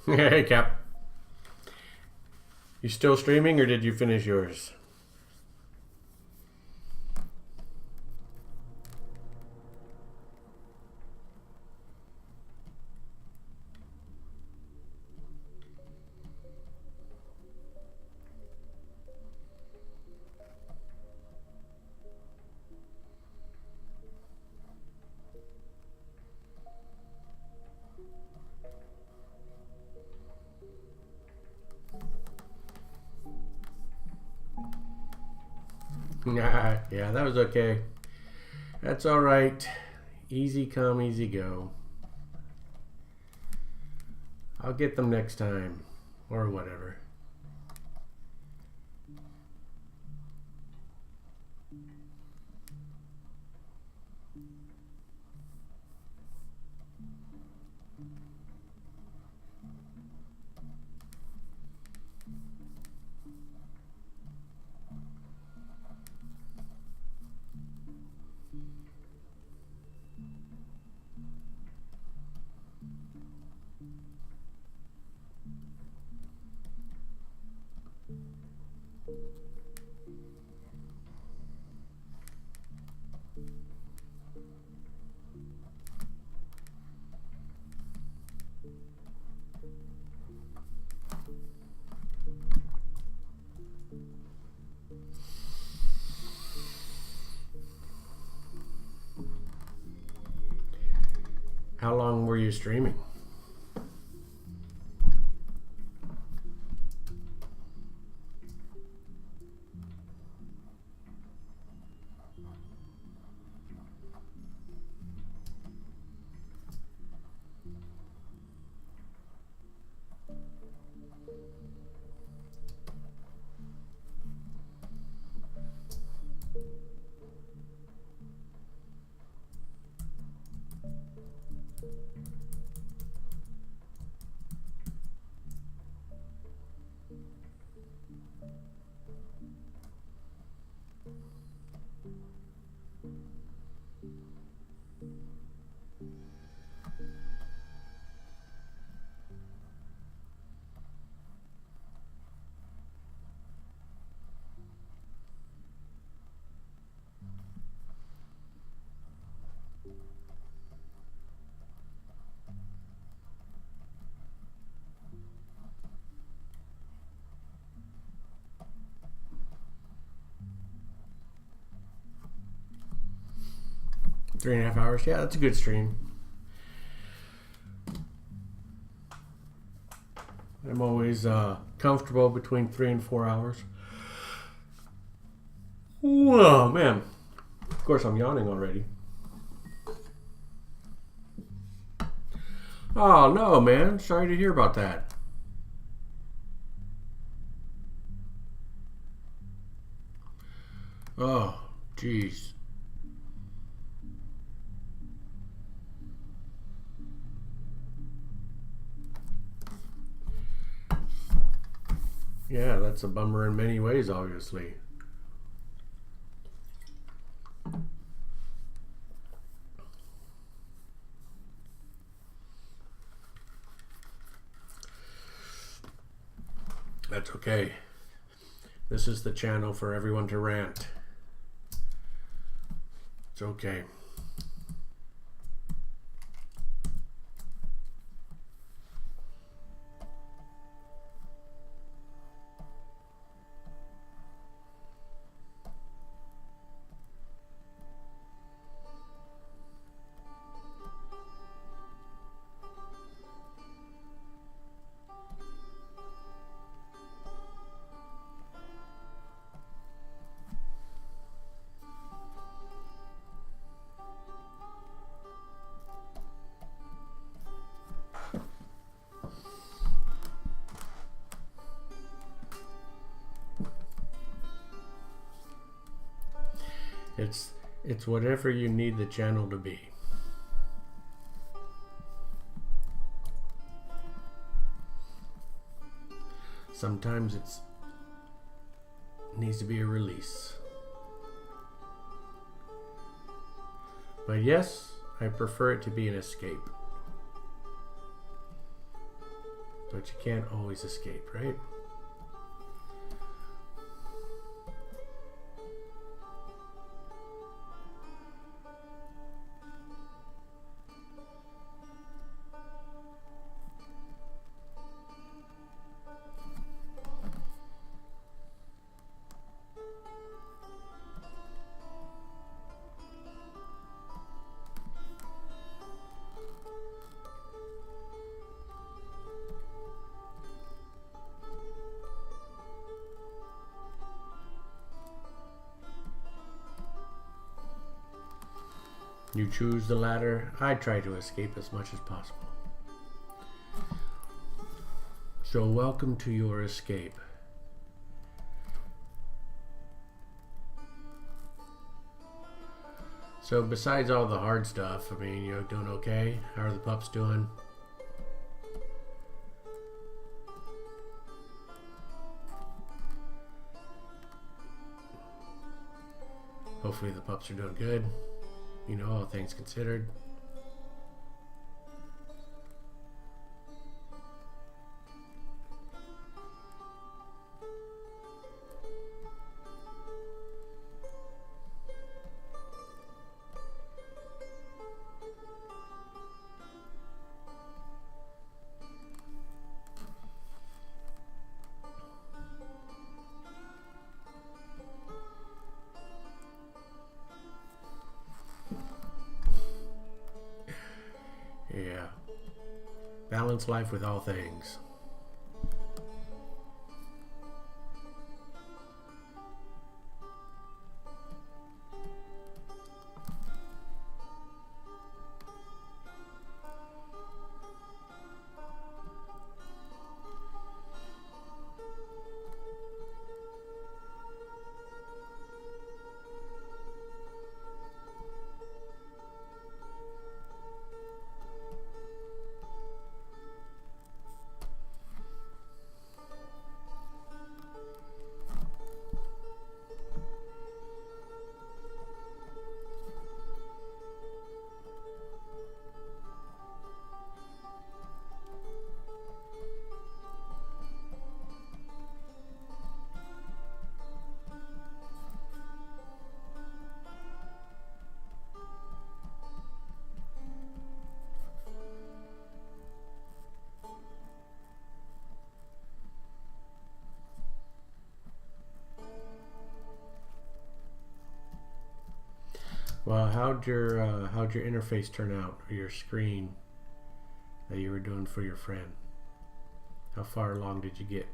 Hey, Cap. You still streaming or did you finish yours? Nah, yeah, that was okay. That's all right. Easy come, easy go. I'll get them next time. Or whatever. How long were you streaming? Three and a half hours? Yeah, that's a good stream. I'm always comfortable between 3 and 4 hours. Whoa, man. Of course, I'm yawning already. Oh, no, man. Sorry to hear about that. Oh, jeez. Yeah, that's a bummer in many ways, obviously. That's okay. This is the channel for everyone to rant. It's okay. It's whatever you need the channel to be. Sometimes it needs to be a release. But yes, I prefer it to be an escape. But you can't always escape, right? You choose the latter. I try to escape as much as possible. So welcome to your escape. So besides all the hard stuff, I mean, you're doing okay? How are the pups doing? Hopefully the pups are doing good. You know, all things considered. Yeah. Balance life with all things. Well, how'd your interface turn out, or your screen that you were doing for your friend? How far along did you get?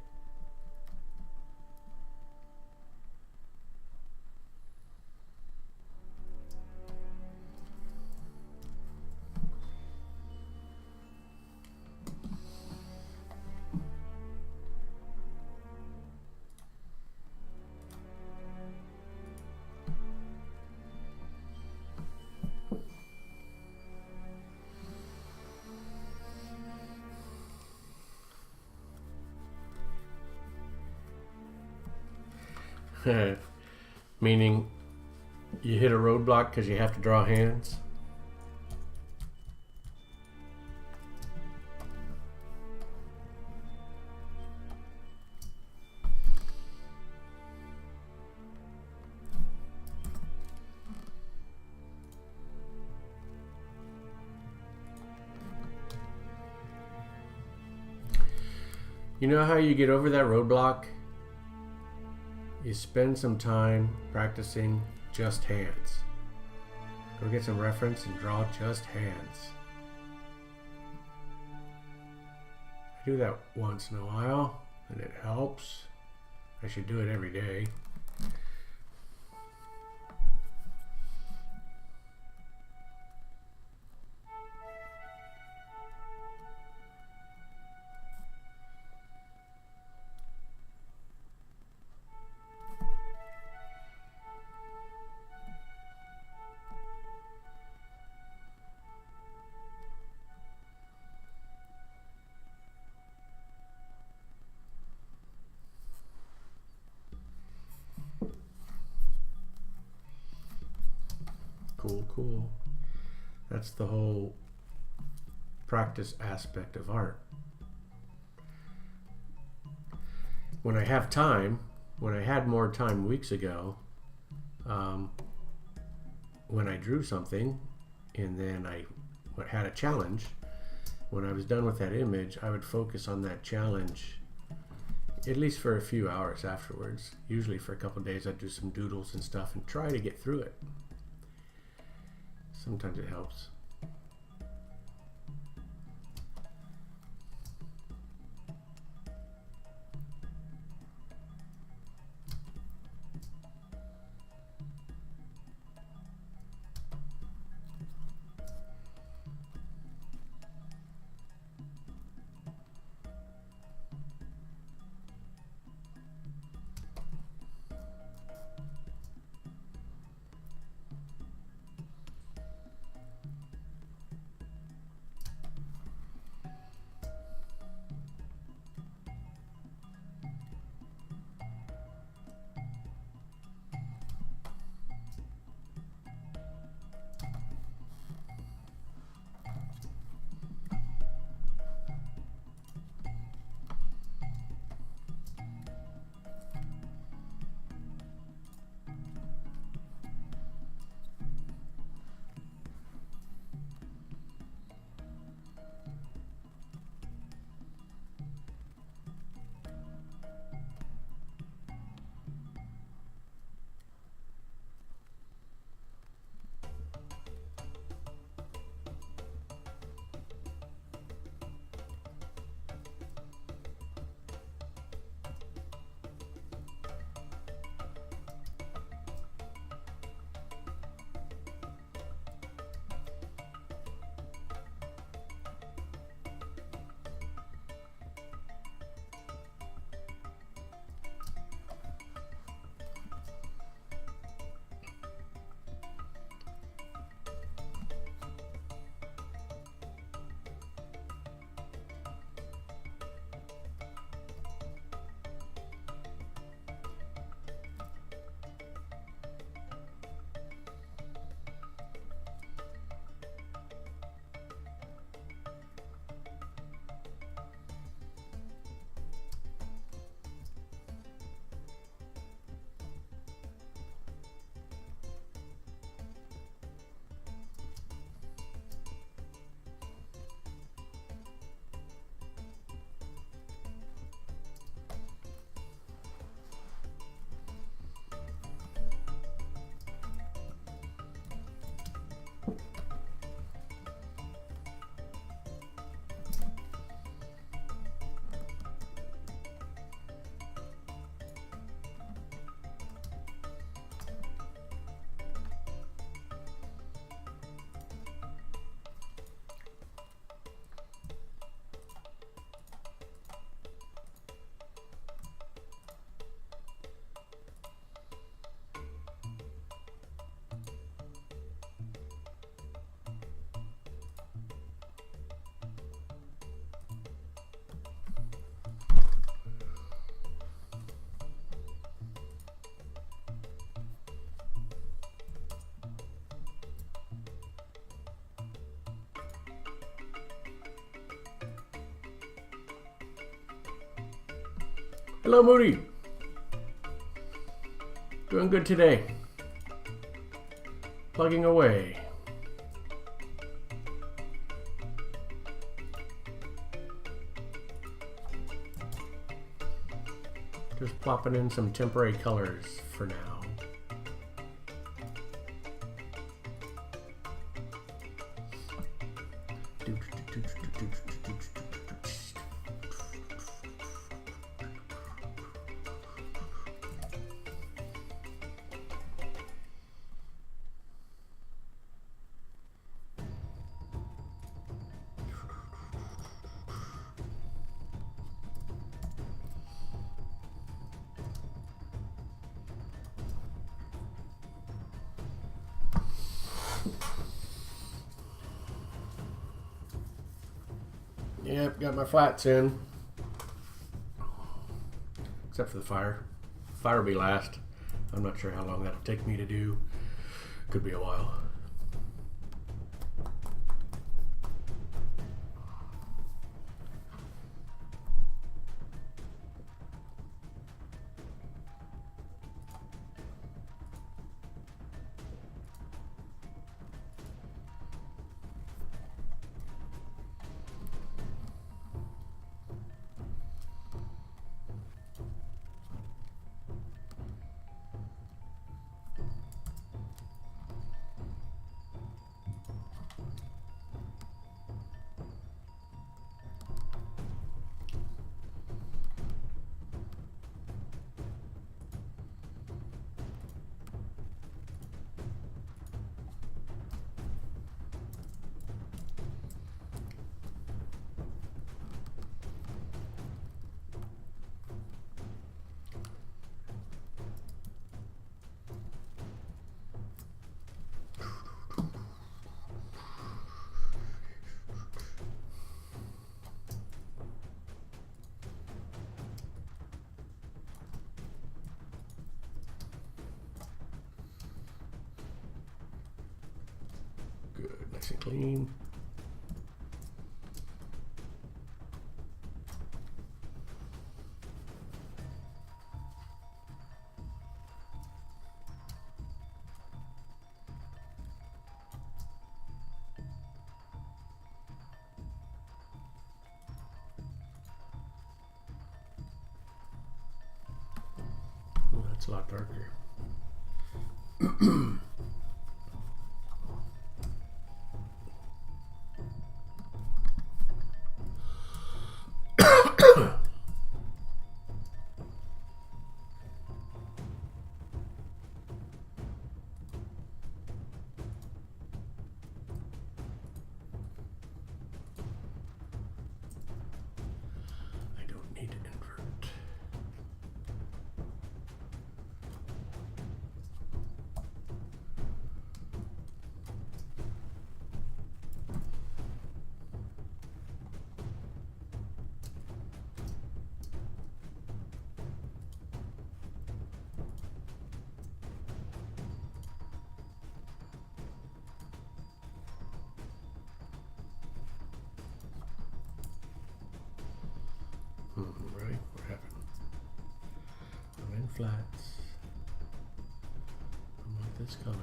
Meaning you hit a roadblock because you have to draw hands? You know how you get over that roadblock? You spend some time practicing just hands. Go get some reference and draw just hands. I do that once in a while and it helps. I should do it every day. Cool. That's the whole practice aspect of art. when I have time, when I had more time weeks ago, when I drew something and then I had a challenge, when I was done with that image, I would focus on that challenge at least for a few hours afterwards. Usually for a couple of days I'd do some doodles and stuff and try to get through it. Sometimes it helps. Hello, Moody. Doing good today. Plugging away. Just plopping in some temporary colors for now. Yep, got my flats in. Except for the fire. Fire will be last. I'm not sure how long that'll take me to do. Could be a while. Nice and clean. Oh, that's a lot darker. I don't need to invert. Right, what happened? I'm in flats. I want this color.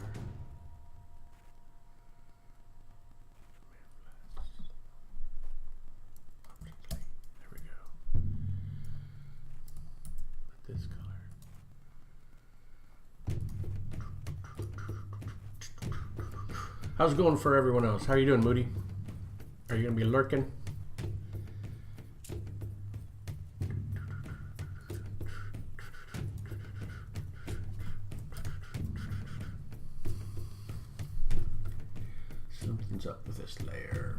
There we go. With this color. How's it going for everyone else? How are you doing, Moody? Are you gonna be lurking? Something's up with this layer.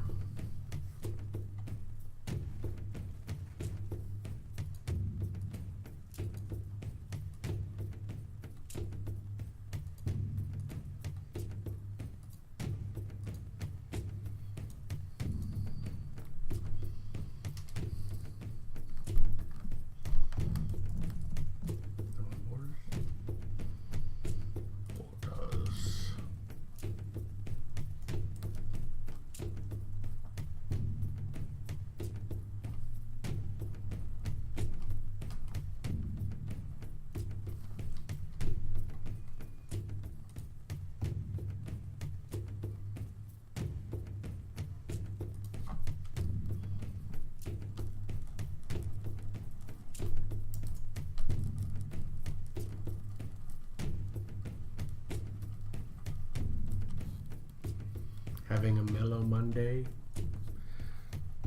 Having a mellow Monday,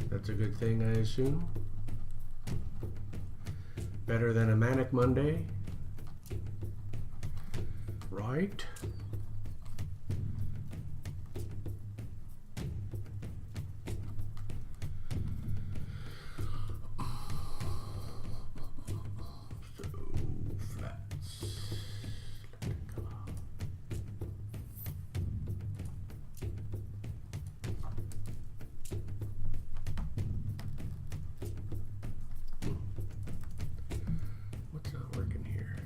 that's a good thing, I assume. Better than a manic Monday, right? So flats. Let it go out. What's not working here?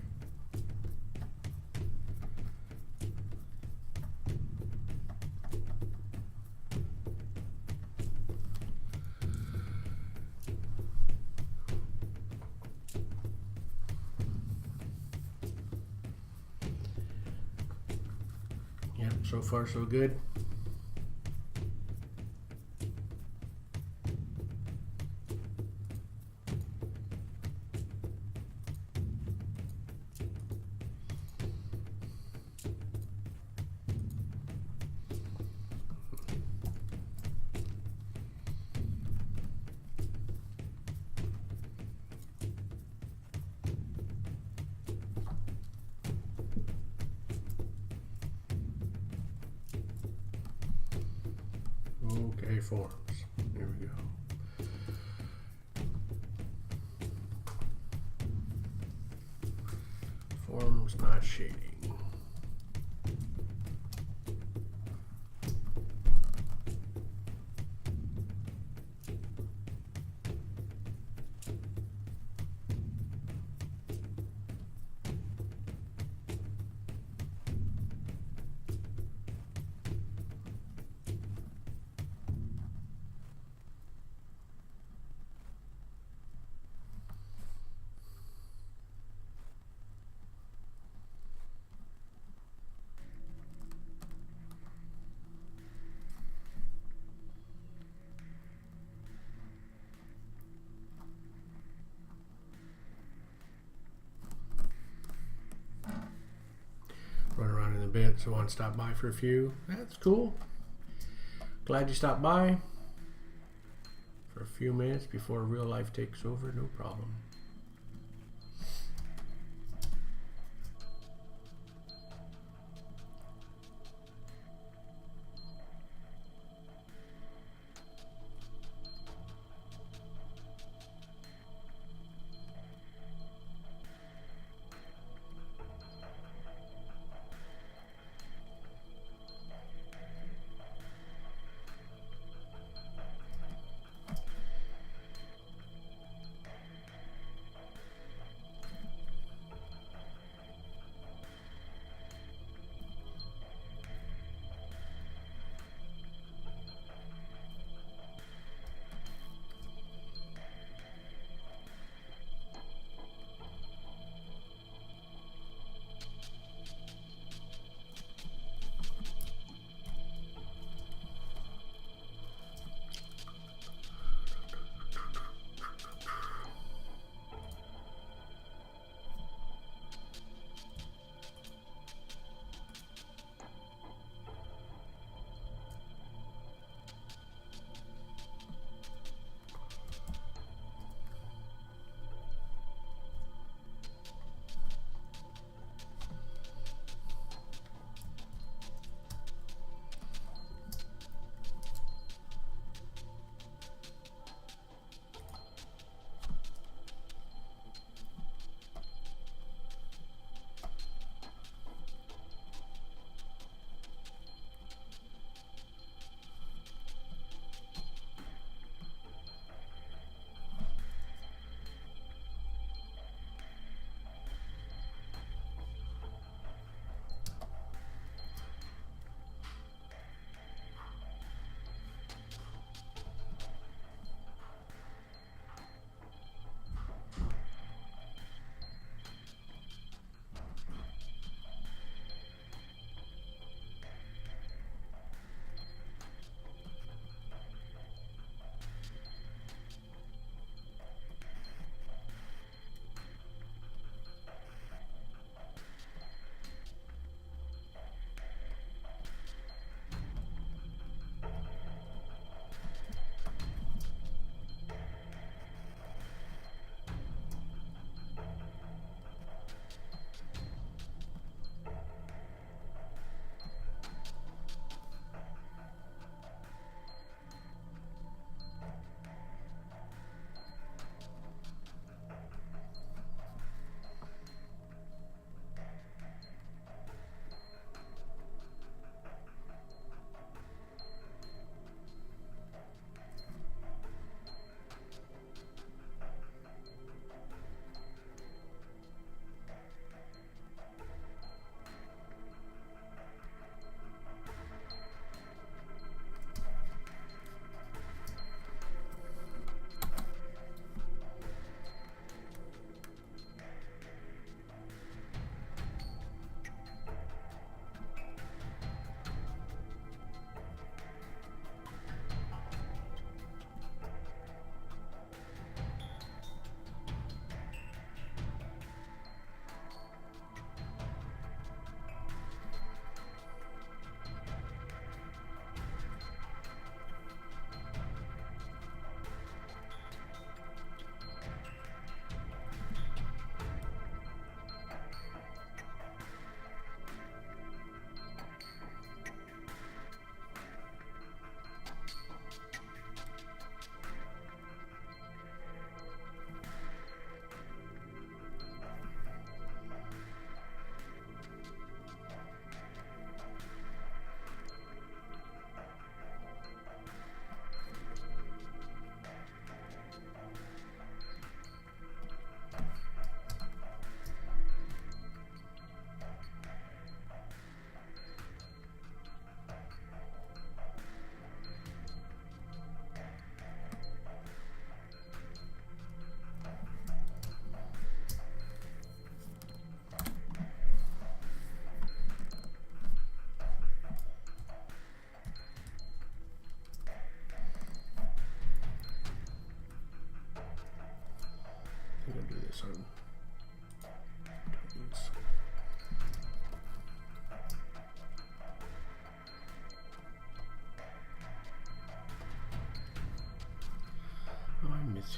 Yep, so far so good. Okay, forms. Here we go. Forms not shading. bit, so I want to stop by for a few. That's cool. Glad you stopped by for a few minutes before real life takes over. No problem.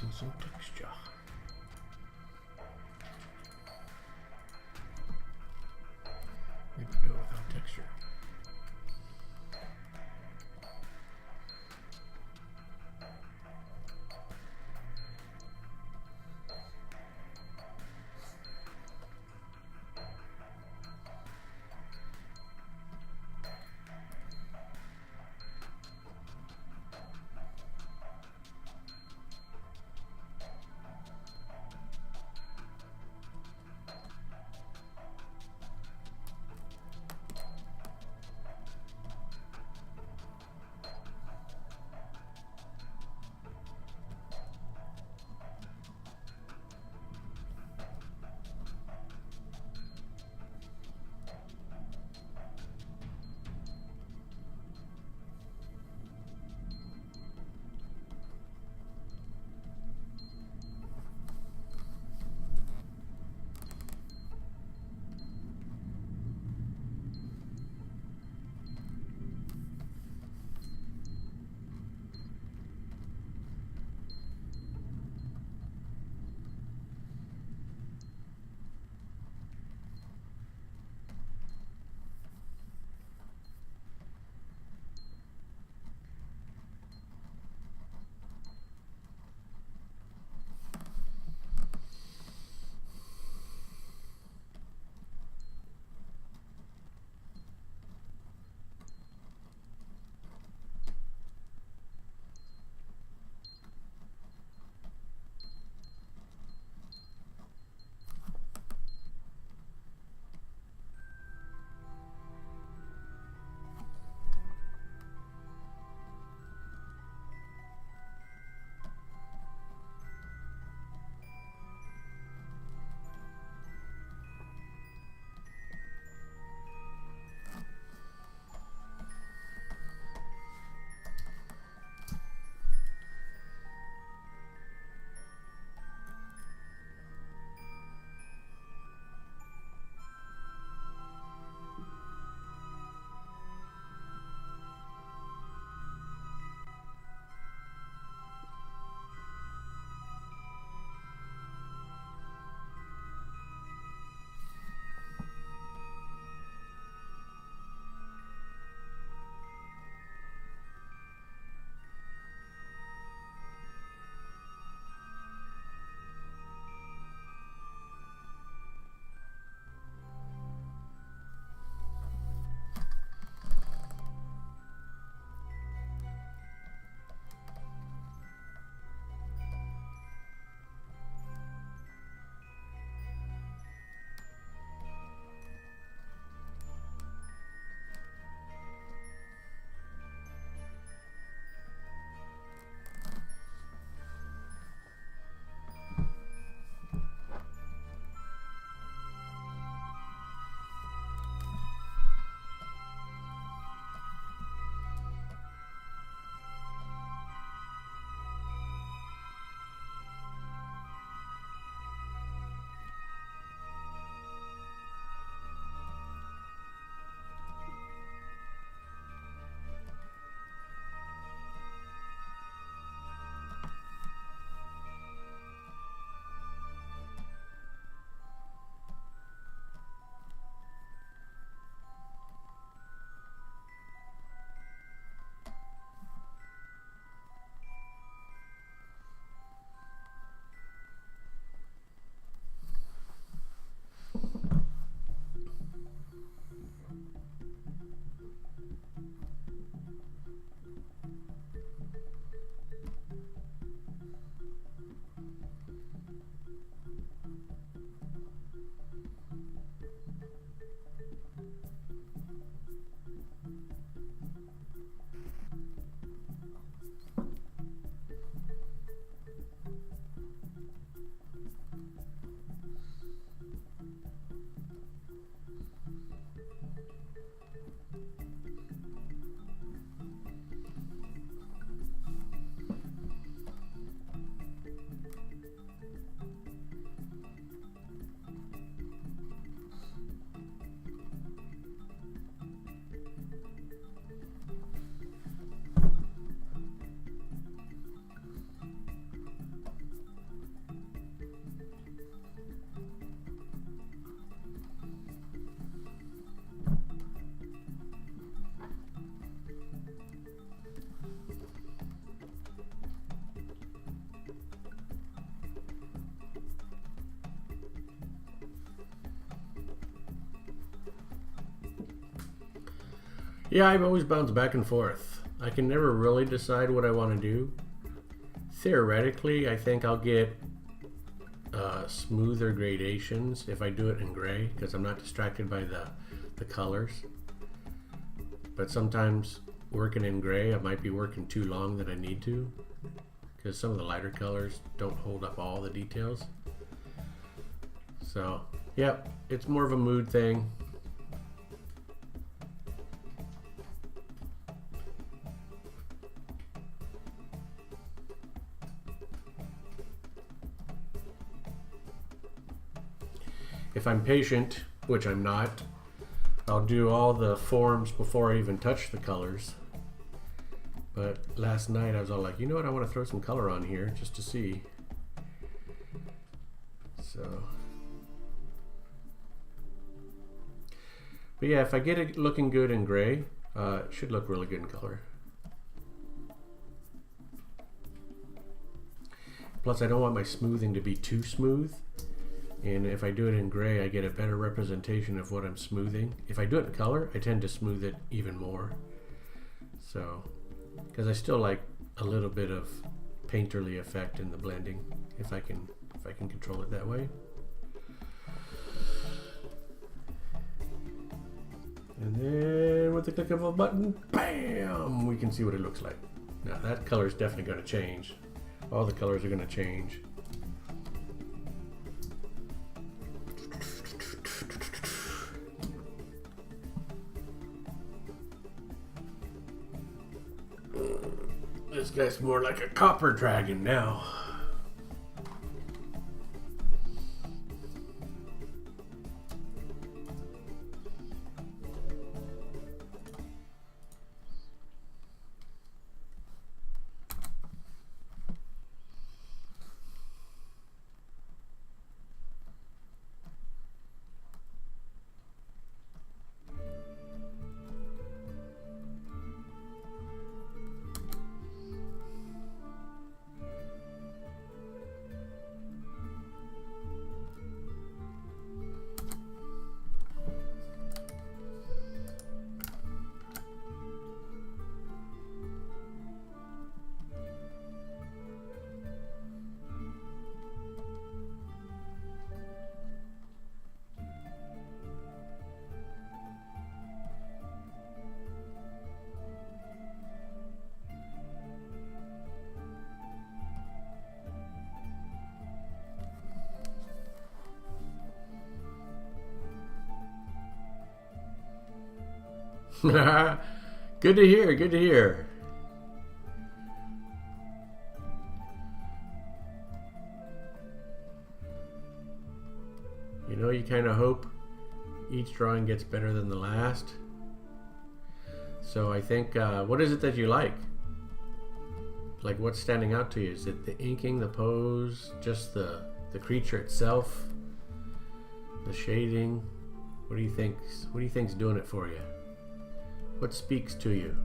and some texture. Maybe do it without texture. Yeah, I've always bounced back and forth. I can never really decide what I want to do. Theoretically, I think I'll get smoother gradations if I do it in gray, because I'm not distracted by the colors. But sometimes working in gray, I might be working too long than I need to, because some of the lighter colors don't hold up all the details. So, yep, it's more of a mood thing. If I'm patient, which I'm not, I'll do all the forms before I even touch the colors. But last night I was all like, you know what, I want to throw some color on here just to see. So, but yeah, if I get it looking good in gray, it should look really good in color. Plus, I don't want my smoothing to be too smooth. And if I do it in gray, I get a better representation of what I'm smoothing. If I do it in color, I tend to smooth it even more. So, because I still like a little bit of painterly effect in the blending, if I can control it that way. And then with the click of a button, bam, we can see what it looks like. Now that color is definitely going to change. All the colors are going to change. This guy's more like a copper dragon now. Good to hear, good to hear. You know, you kind of hope each drawing gets better than the last. So I think, what is it that you like? Like, what's standing out to you? Is it the inking, the pose, just the creature itself, the shading? What do you think? What do you think's doing it for you? What speaks to you?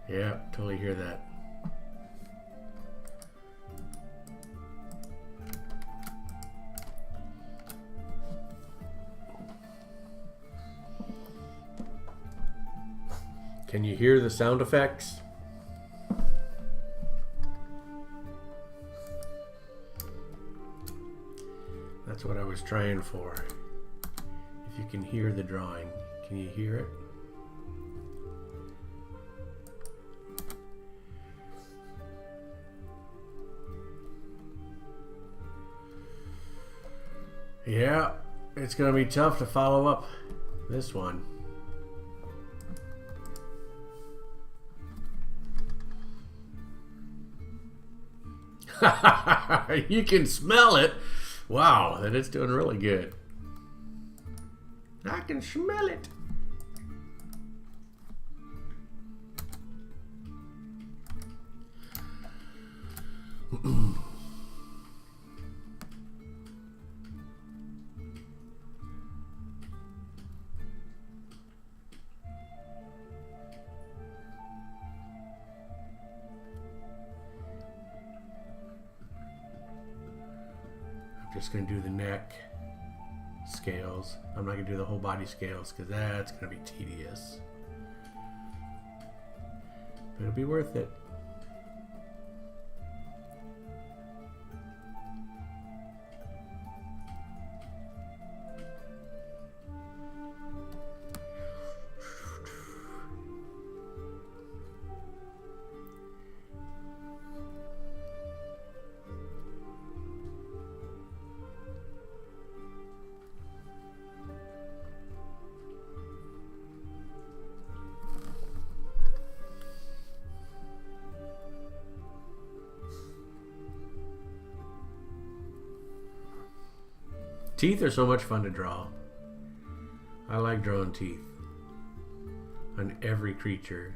Yeah, totally hear that. Can you hear the sound effects? That's what I was trying for. If you can hear the drawing, can you hear it? Yeah, it's going to be tough to follow up this one. You can smell it. Wow, that it's doing really good. I can smell it. just going to do the neck scales. I'm not going to do the whole body scales because that's going to be tedious. But it'll be worth it. Teeth are so much fun to draw. I like drawing teeth on every creature.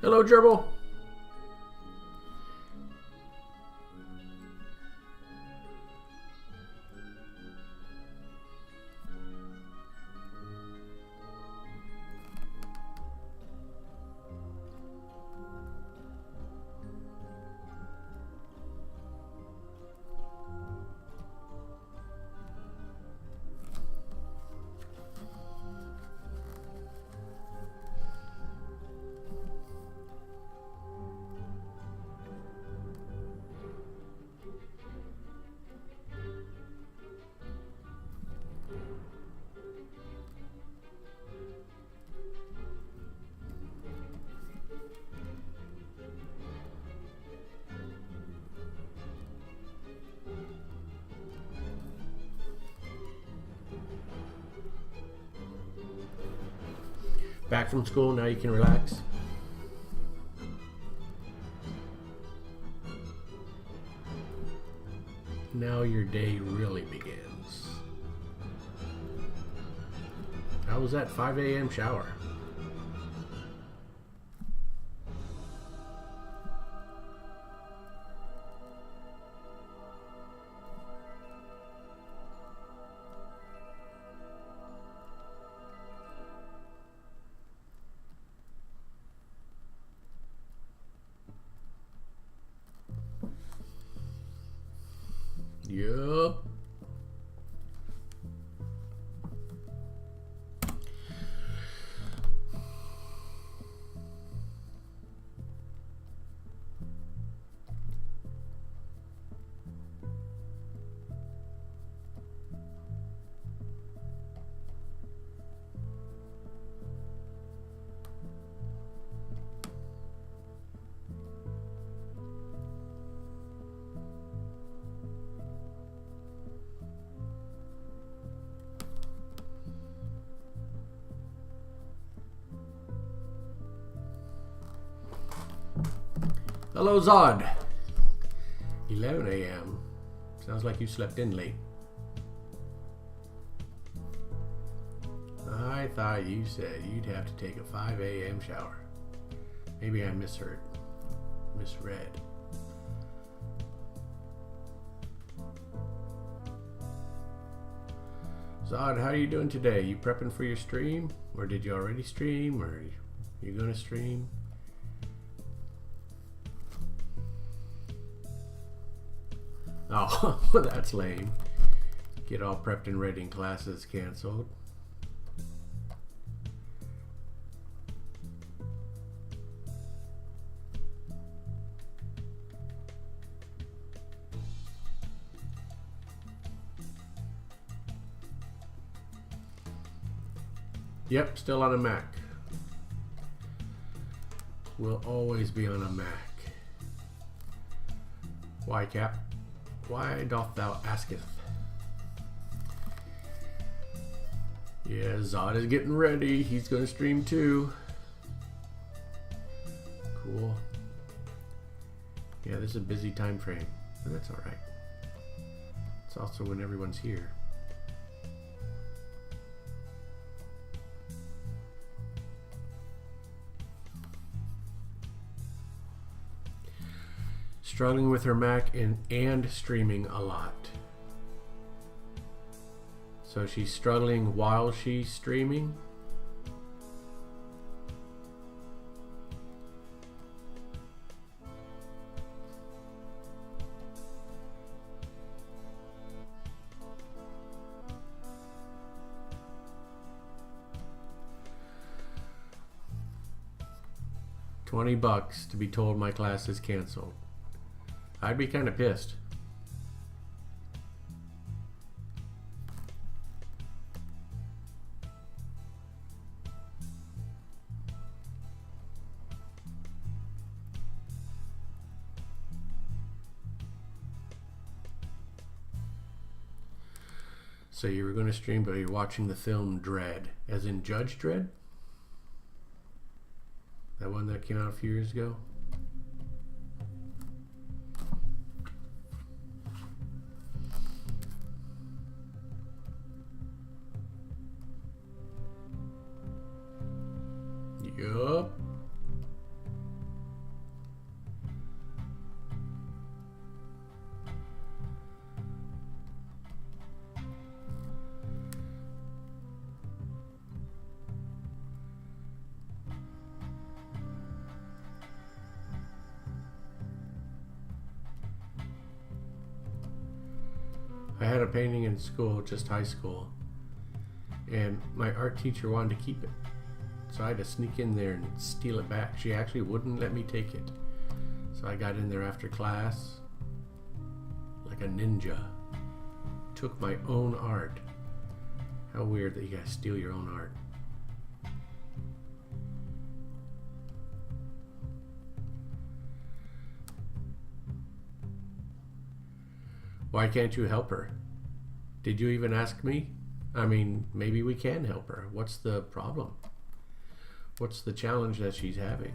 Hello, Gerbil. Back from school, now you can relax. Now your day really begins. How was that 5 a.m. shower? Hello, Zod. 11 a.m. Sounds like you slept in late. I thought you said you'd have to take a 5 a.m. shower. Maybe I misread. Zod, how are you doing today? You prepping for your stream? Or did you already stream? Or you gonna stream? Oh, that's lame. Get all prepped and ready and classes canceled. Yep, still on a Mac. Will always be on a Mac. Why, Cap? Why doth thou asketh? Yeah, Zod is getting ready. He's going to stream too. Cool. Yeah, this is a busy time frame, but that's alright. It's also when everyone's here. Struggling with her Mac and streaming a lot. So she's struggling while she's streaming. $20 to be told my class is canceled. I'd be kind of pissed. So you were going to stream, but you're watching the film Dredd, as in Judge Dredd? That one that came out a few years ago? Yup. I had a painting in school, just high school, and my art teacher wanted to keep it. So I had to sneak in there and steal it back. She actually wouldn't let me take it. So I got in there after class, like a ninja. Took my own art. How weird that you guys steal your own art. Why can't you help her? Did you even ask me? I mean, maybe we can help her. What's the problem? What's the challenge that she's having?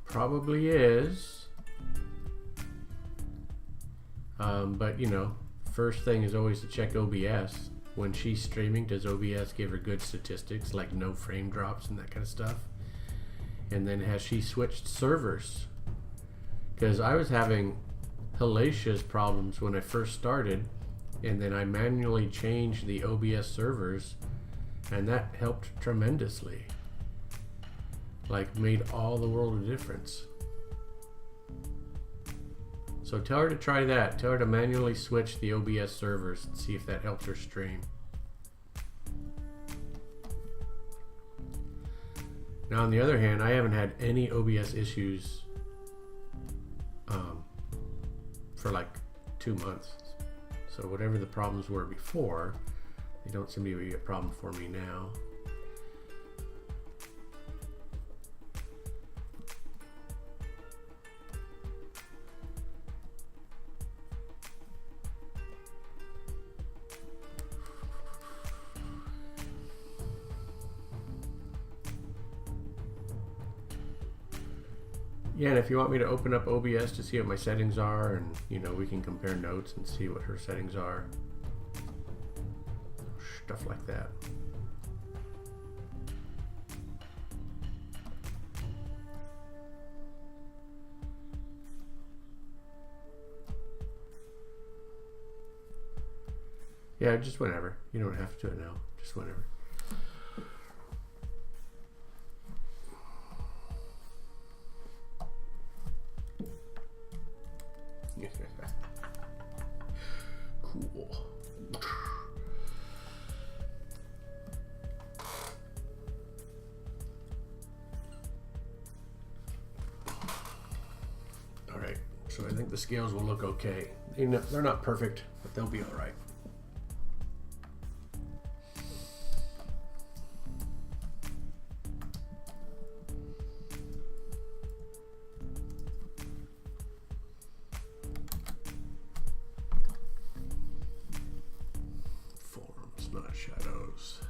Probably is. But you know, first thing is always to check OBS. When she's streaming, does OBS give her good statistics like no frame drops and that kind of stuff? And then has she switched servers? Because I was having hellacious problems when I first started, and then I manually changed the OBS servers, and that helped tremendously. Like, made all the world of difference. So tell her to try that. Tell her to manually switch the OBS servers and see if that helps her stream. Now on the other hand, I haven't had any OBS issues for like 2 months. So whatever the problems were before, they don't seem to be a problem for me now. Yeah, and if you want me to open up OBS to see what my settings are, and we can compare notes and see what her settings are. Stuff like that. Yeah, just whenever. You don't have to do it now. Just whenever. Cool. All right, so I think the scales will look okay. They're not perfect, but they'll be all right. Not shadows.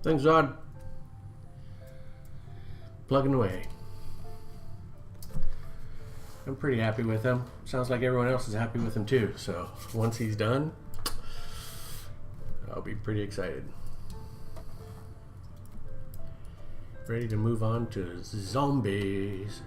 Things odd. Plugging away. I'm pretty happy with him. Sounds like everyone else is happy with him too. So once he's done, I'll be pretty excited. Ready to move on to zombies.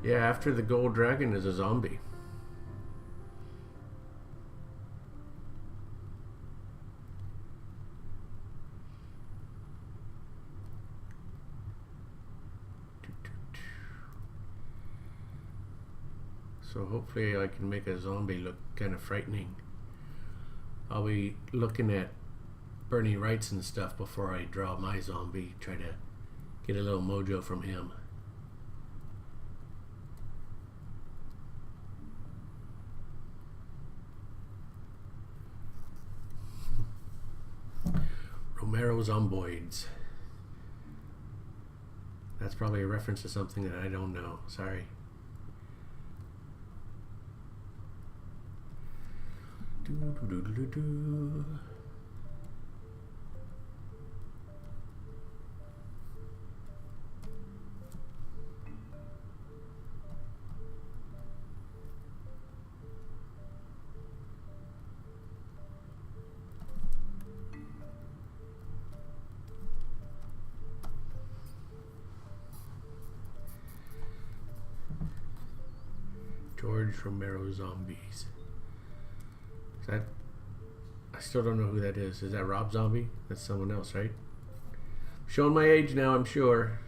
Yeah, after the gold dragon is a zombie. So hopefully I can make a zombie look kind of frightening. I'll be looking at Bernie Wrightson stuff before I draw my zombie, try to get a little mojo from him. Romero Zomboids. That's probably a reference to something that I don't know. Sorry. George Romero Zombies. Is that? I still don't know who that is. Is that Rob Zombie? That's someone else, right? Showing my age now, I'm sure.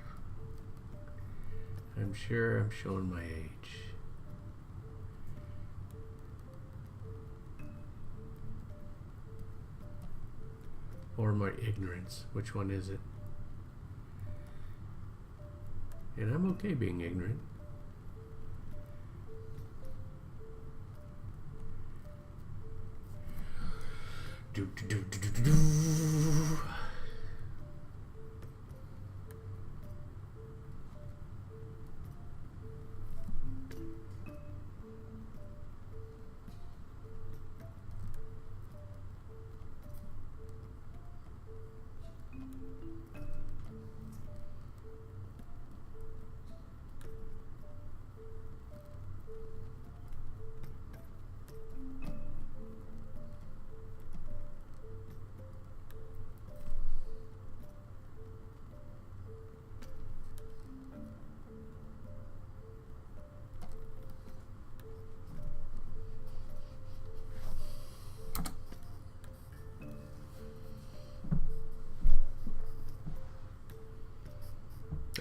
I'm sure I'm showing my age. Or my ignorance. Which one is it? And I'm okay being ignorant. Do, do, do, do, do, do.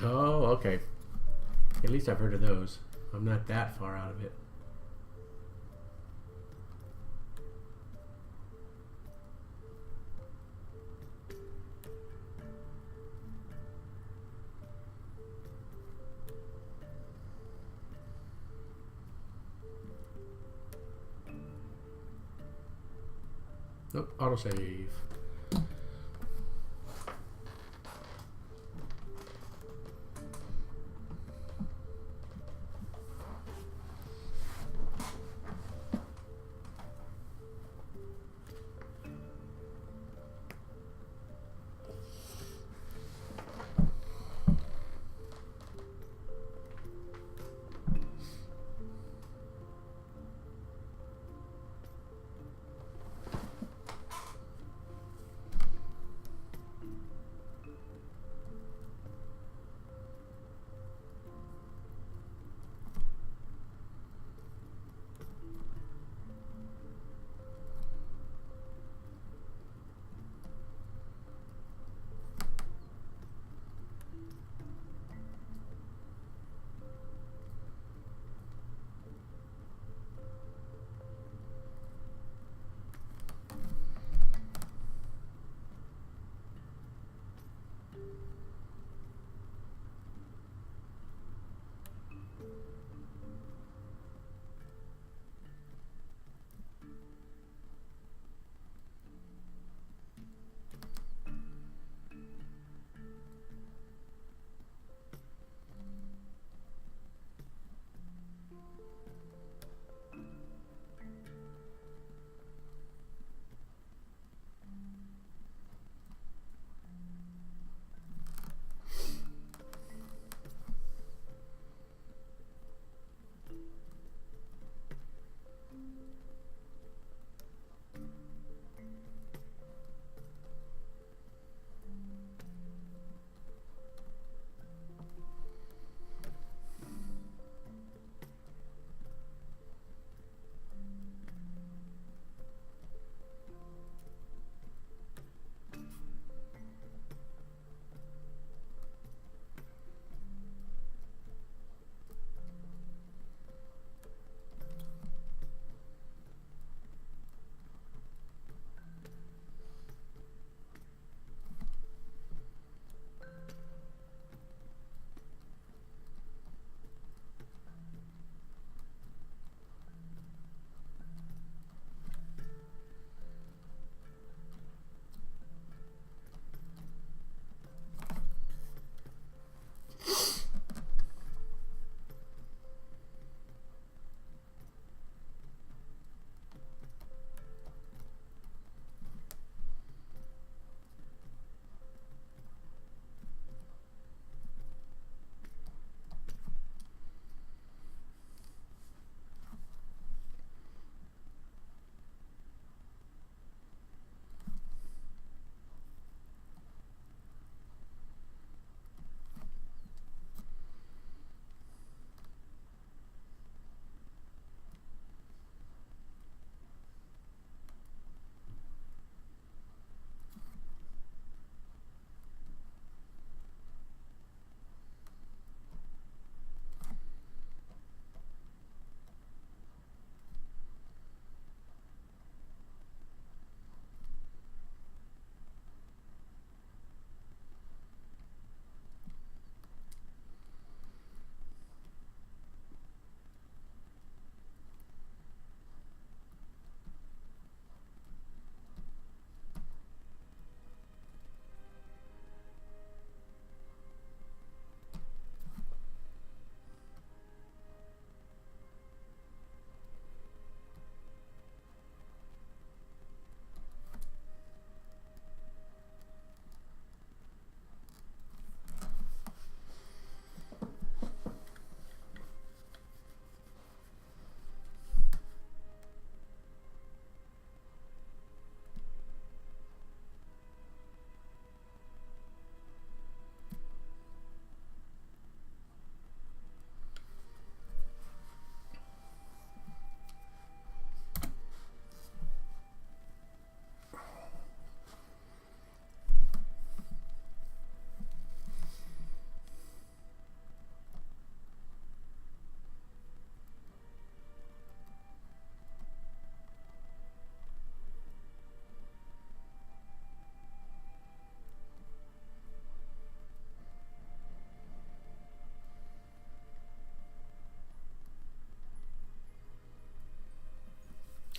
Oh, okay. At least I've heard of those. I'm not that far out of it. Nope, autosave.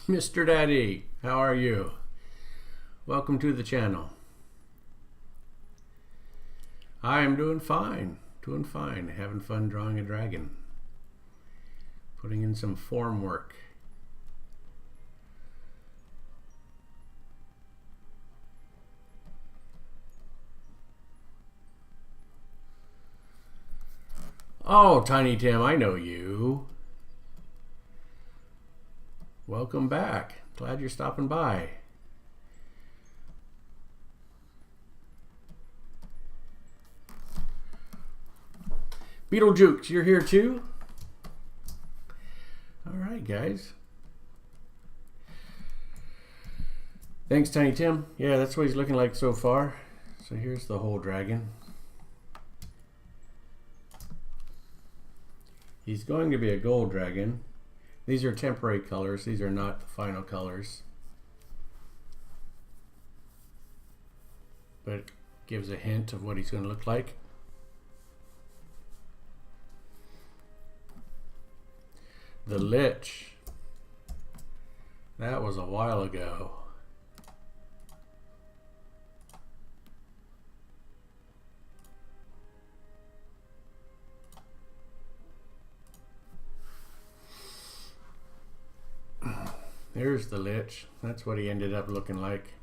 Mr. Daddy, how are you? Welcome to the channel. I am doing fine, having fun drawing a dragon. Putting in some form work. Oh, Tiny Tim, I know you. Welcome back. Glad you're stopping by. Beetlejuice, you're here too? All right, guys. Thanks, Tiny Tim. Yeah, that's what he's looking like so far. So here's the whole dragon. He's going to be a gold dragon. These are temporary colors. These are not the final colors. But it gives a hint of what he's going to look like. The Lich. That was a while ago. There's the Lich. That's what he ended up looking like.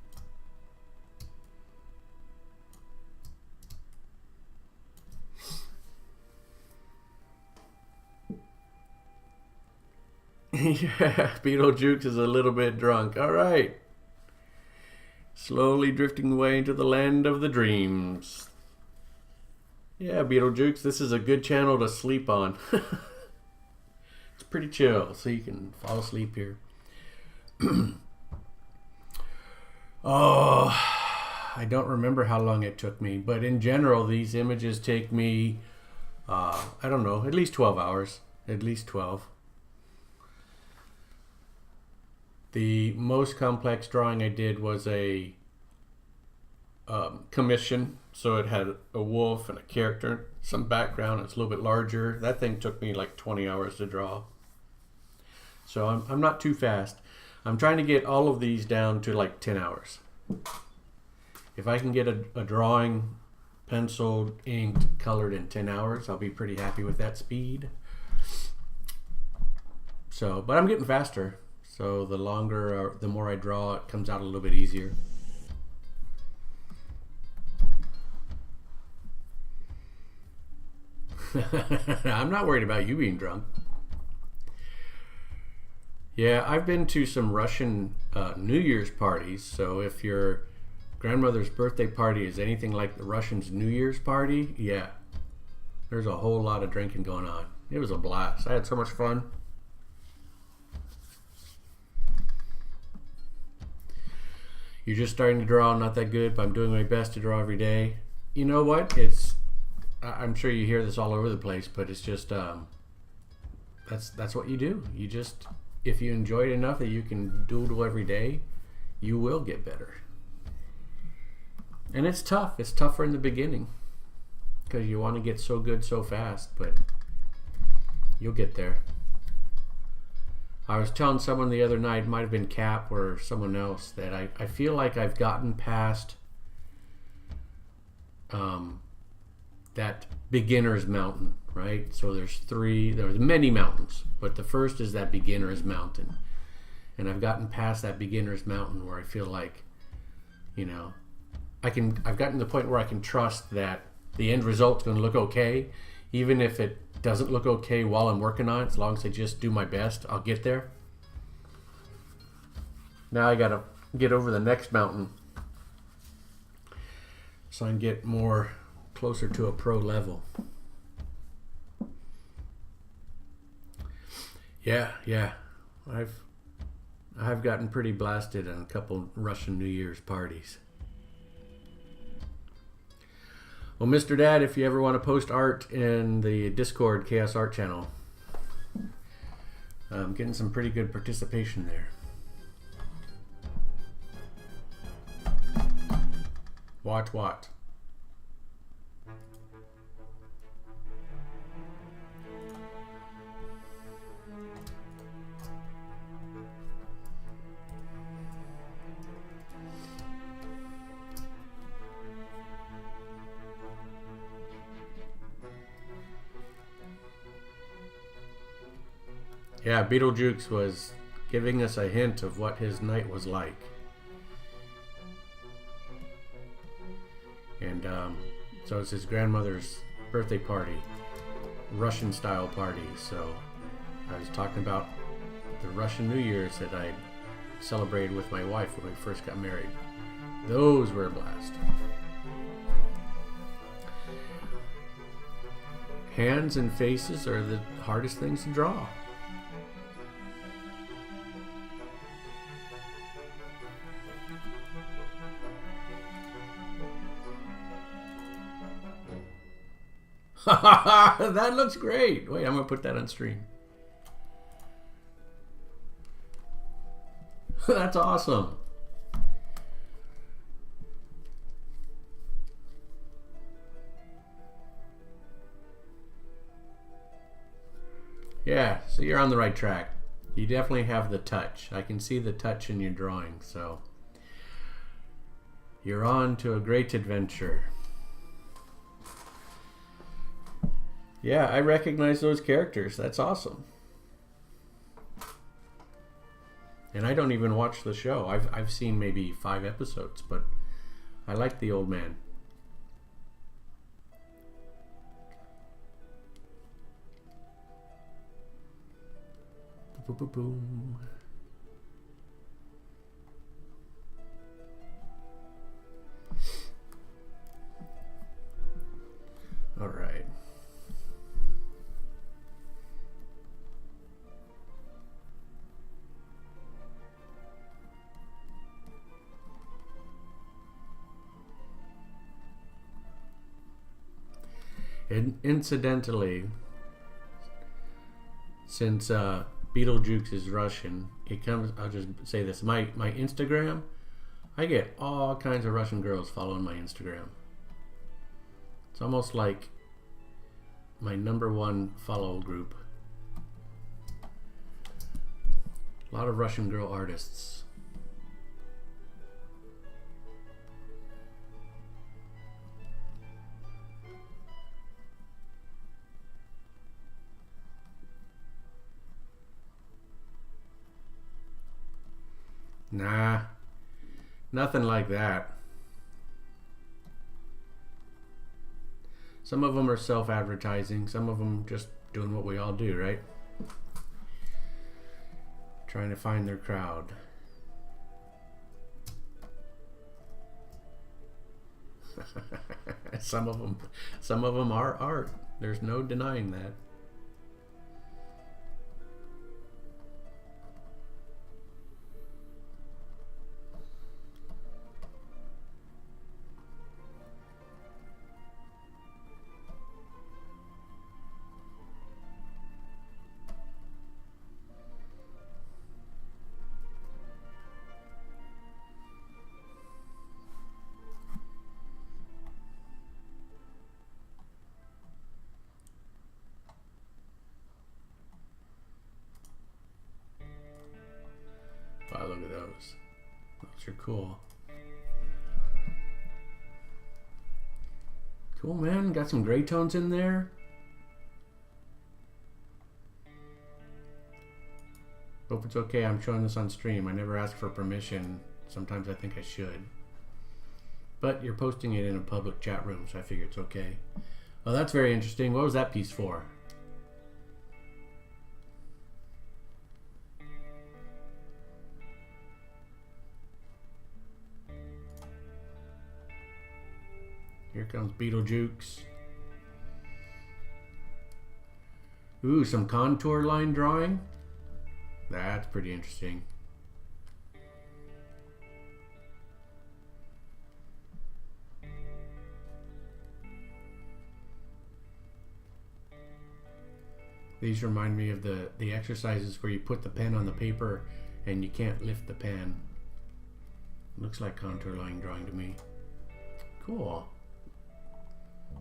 Yeah, Beetlejuice is a little bit drunk. All right. Slowly drifting away into the land of the dreams. Yeah, Beetlejuice, this is a good channel to sleep on. It's pretty chill, so you can fall asleep here. Oh, I don't remember how long it took me, but in general, these images take me, I don't know, at least 12 hours. At least 12. The most complex drawing I did was a commission. So it had a wolf and a character, some background. It's a little bit larger. That thing took me like 20 hours to draw. So I'm not too fast. I'm trying to get all of these down to like 10 hours. If I can get a drawing penciled, inked, colored in 10 hours, I'll be pretty happy with that speed. So, but I'm getting faster. So the longer, the more I draw, it comes out a little bit easier. I'm not worried about you being drunk. Yeah, I've been to some Russian New Year's parties. So if your grandmother's birthday party is anything like the Russians' New Year's party, yeah, there's a whole lot of drinking going on. It was a blast. I had so much fun. You're just starting to draw, not that good, but I'm doing my best to draw every day. You know what? I'm sure you hear this all over the place, but it's just that's what you do. You just, if you enjoy it enough that you can doodle every day, you will get better. And it's tough. It's tougher in the beginning because you want to get so good so fast, but you'll get there. I was telling someone the other night, it might have been Cap or someone else, that I feel like I've gotten past that beginner's mountain, right? So there's many mountains, but the first is that beginner's mountain. And I've gotten past that beginner's mountain where I feel like, you know, I've gotten to the point where I can trust that the end result's going to look okay, even if it doesn't look okay while I'm working on it. As long as I just do my best, I'll get there. Now I got to get over the next mountain so I can get more closer to a pro level. Yeah. I've gotten pretty blasted on a couple Russian New Year's parties. Well, Mr. Dad, if you ever want to post art in the Discord Chaos Art channel, I'm getting some pretty good participation there. What? Yeah, Beetlejuice was giving us a hint of what his night was like. And so it's his grandmother's birthday party, Russian style party. So I was talking about the Russian New Year's that I celebrated with my wife when we first got married. Those were a blast. Hands and faces are the hardest things to draw. That looks great. Wait, I'm going to put that on stream. That's awesome. Yeah, so you're on the right track. You definitely have the touch. I can see the touch in your drawing, so you're on to a great adventure. Yeah, I recognize those characters. That's awesome. And I don't even watch the show. I've seen maybe 5 episodes, but I like the old man. Boom. All right. And incidentally, since Beetlejuice is Russian, it comes. I'll just say this: my Instagram, I get all kinds of Russian girls following my Instagram. It's almost like my #1 follow group. A lot of Russian girl artists. Nah, nothing like that. Some of them are self-advertising, some of them just doing what we all do, right? Trying to find their crowd. Some of them are art. There's no denying that. Wow, look at those. Those are cool. Cool, man. Got some gray tones in there. Hope it's okay. I'm showing this on stream. I never ask for permission. Sometimes I think I should. But you're posting it in a public chat room, so I figure it's okay. Oh, that's very interesting. What was that piece for? Here comes Beetlejuice. Ooh, some contour line drawing. That's pretty interesting. These remind me of the exercises where you put the pen on the paper and you can't lift the pen. Looks like contour line drawing to me. Cool.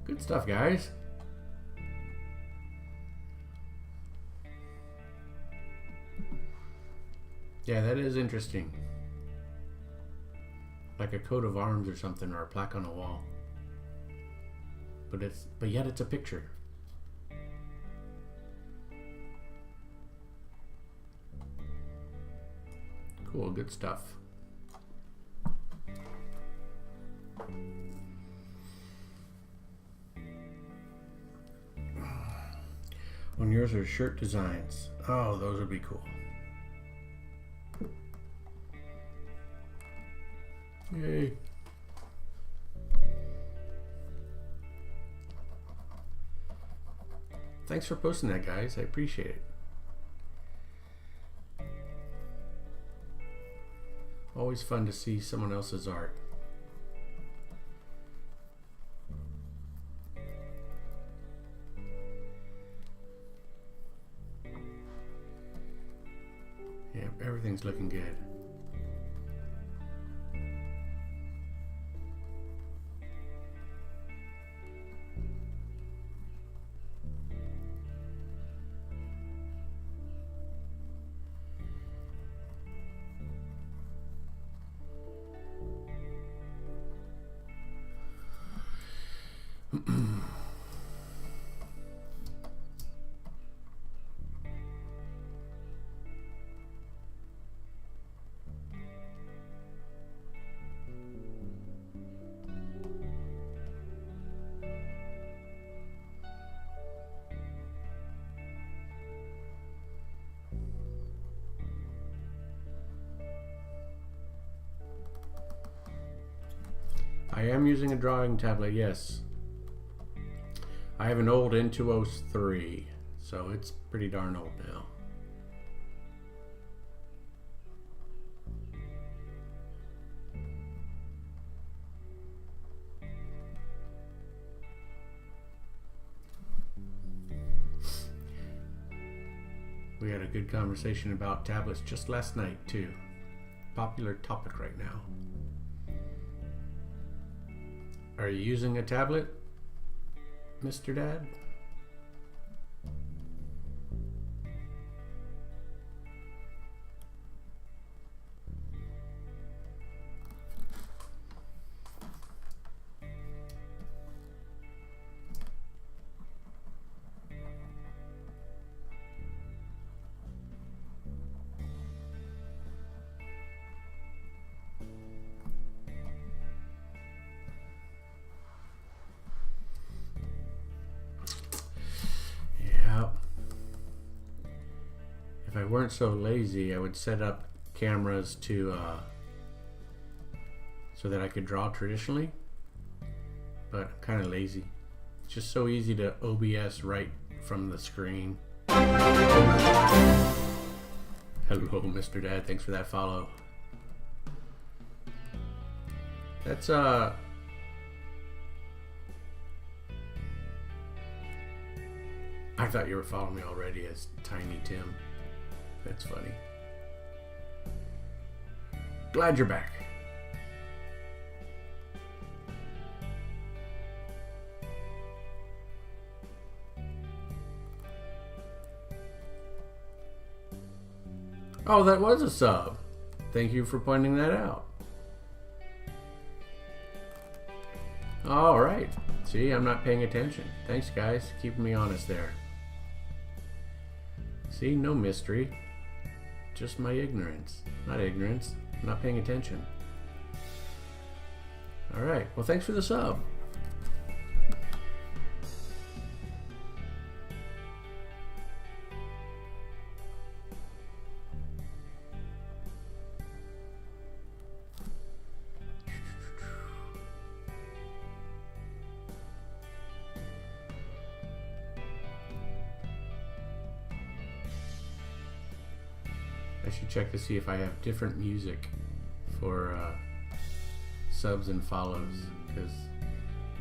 Good stuff, guys. Yeah, that is interesting. Like a coat of arms or something, or a plaque on a wall. But yet it's a picture. Cool, good stuff. On yours are shirt designs. Oh, those would be cool. Yay. Thanks for posting that, guys. I appreciate it. Always fun to see someone else's art. Yep, everything's looking good. I am using a drawing tablet, yes. I have an old Intuos 3, so it's pretty darn old now. We had a good conversation about tablets just last night, too. Popular topic right now. Are you using a tablet, Mr. Dad? If I weren't so lazy, I would set up cameras to so that I could draw traditionally, but I'm kind of lazy. It's just so easy to OBS right from the screen. Hello, Mr. Dad. Thanks for that follow. That's I thought you were following me already as Tiny Tim. That's funny. Glad you're back. Oh, that was a sub. Thank you for pointing that out. All right. See, I'm not paying attention. Thanks, guys. Keeping me honest there. See, no mystery. Just my ignorance. Not ignorance. I'm not paying attention. All right. Well, thanks for the sub. I should check to see if I have different music for subs and follows, because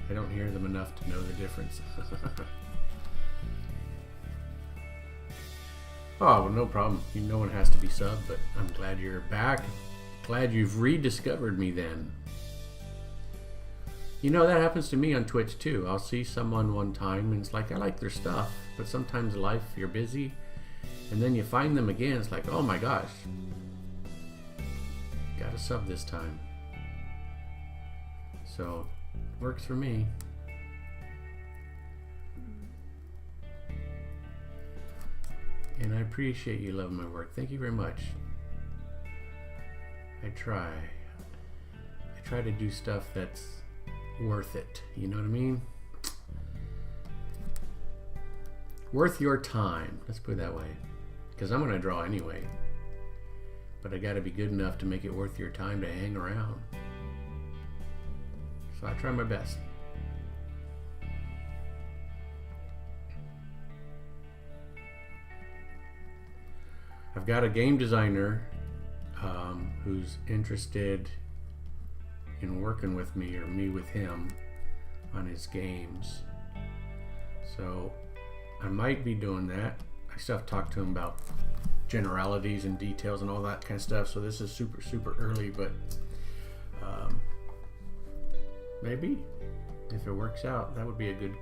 I don't hear them enough to know the difference. Oh, well, no problem. No one has to be sub, but I'm glad you're back. Glad you've rediscovered me then. You know, that happens to me on Twitch too. I'll see someone one time and it's like, I like their stuff, but sometimes in life you're busy. And then you find them again, it's like, oh my gosh. Got a sub this time. So, works for me. And I appreciate you loving my work. Thank you very much. I try. I try to do stuff that's worth it. You know what I mean? Worth your time. Let's put it that way. Because I'm going to draw anyway. But I got to be good enough to make it worth your time to hang around. So I try my best. I've got a game designer who's interested in working with me, or me with him, on his games. So I might be doing that. I still have to talk to him about generalities and details and all that kind of stuff. So this is super early, but maybe if it works out, that would be a good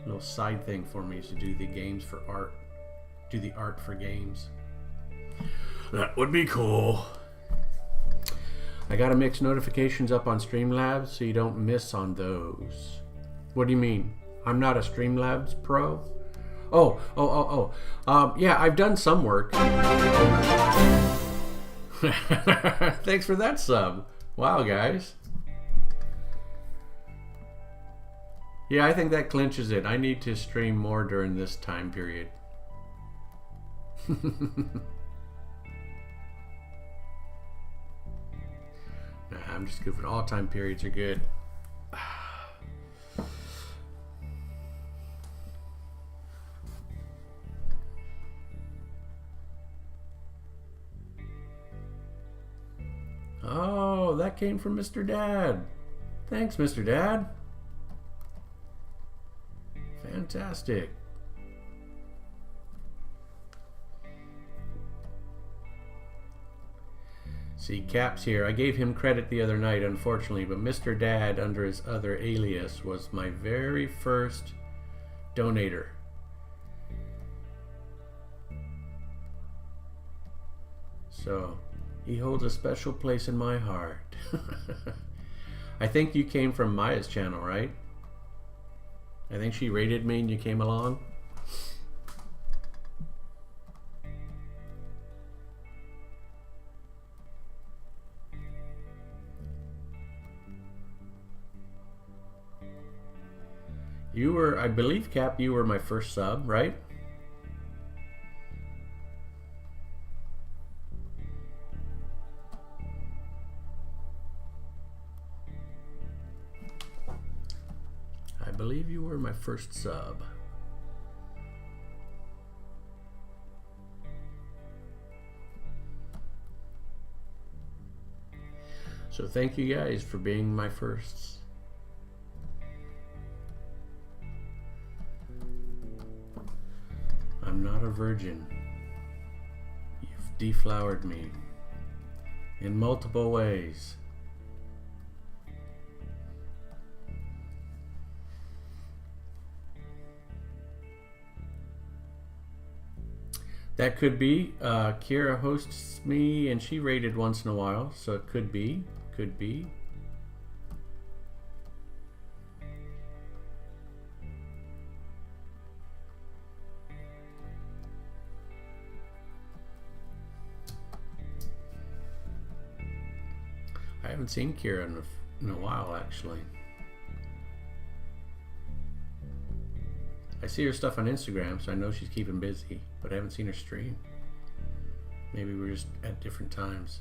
little side thing for me, is to do the games for art. Do the art for games. That would be cool. I gotta mix notifications up on Streamlabs so you don't miss on those. What do you mean? I'm not a Streamlabs pro? Yeah, I've done some work. Thanks for that sub. Wow, guys. Yeah, I think that clinches it. I need to stream more during this time period. Nah, I'm just good for all time periods are good. Oh, that came from Mr. Dad. Thanks, Mr. Dad. Fantastic. See, Cap's here. I gave him credit the other night, unfortunately, but Mr. Dad, under his other alias, was my very first donator. So, he holds a special place in my heart. I think you came from Maya's channel, right? I think she rated me and you came along. You were, I believe, Cap, you were my first sub, right? I believe you were my first sub. So thank you guys for being my firsts. I'm not a virgin. You've deflowered me in multiple ways. That could be. Kira hosts me and she rated once in a while, so it could be. Could be. I haven't seen Kira in a while, actually. I see her stuff on Instagram, so I know she's keeping busy, but I haven't seen her stream. Maybe we're just at different times.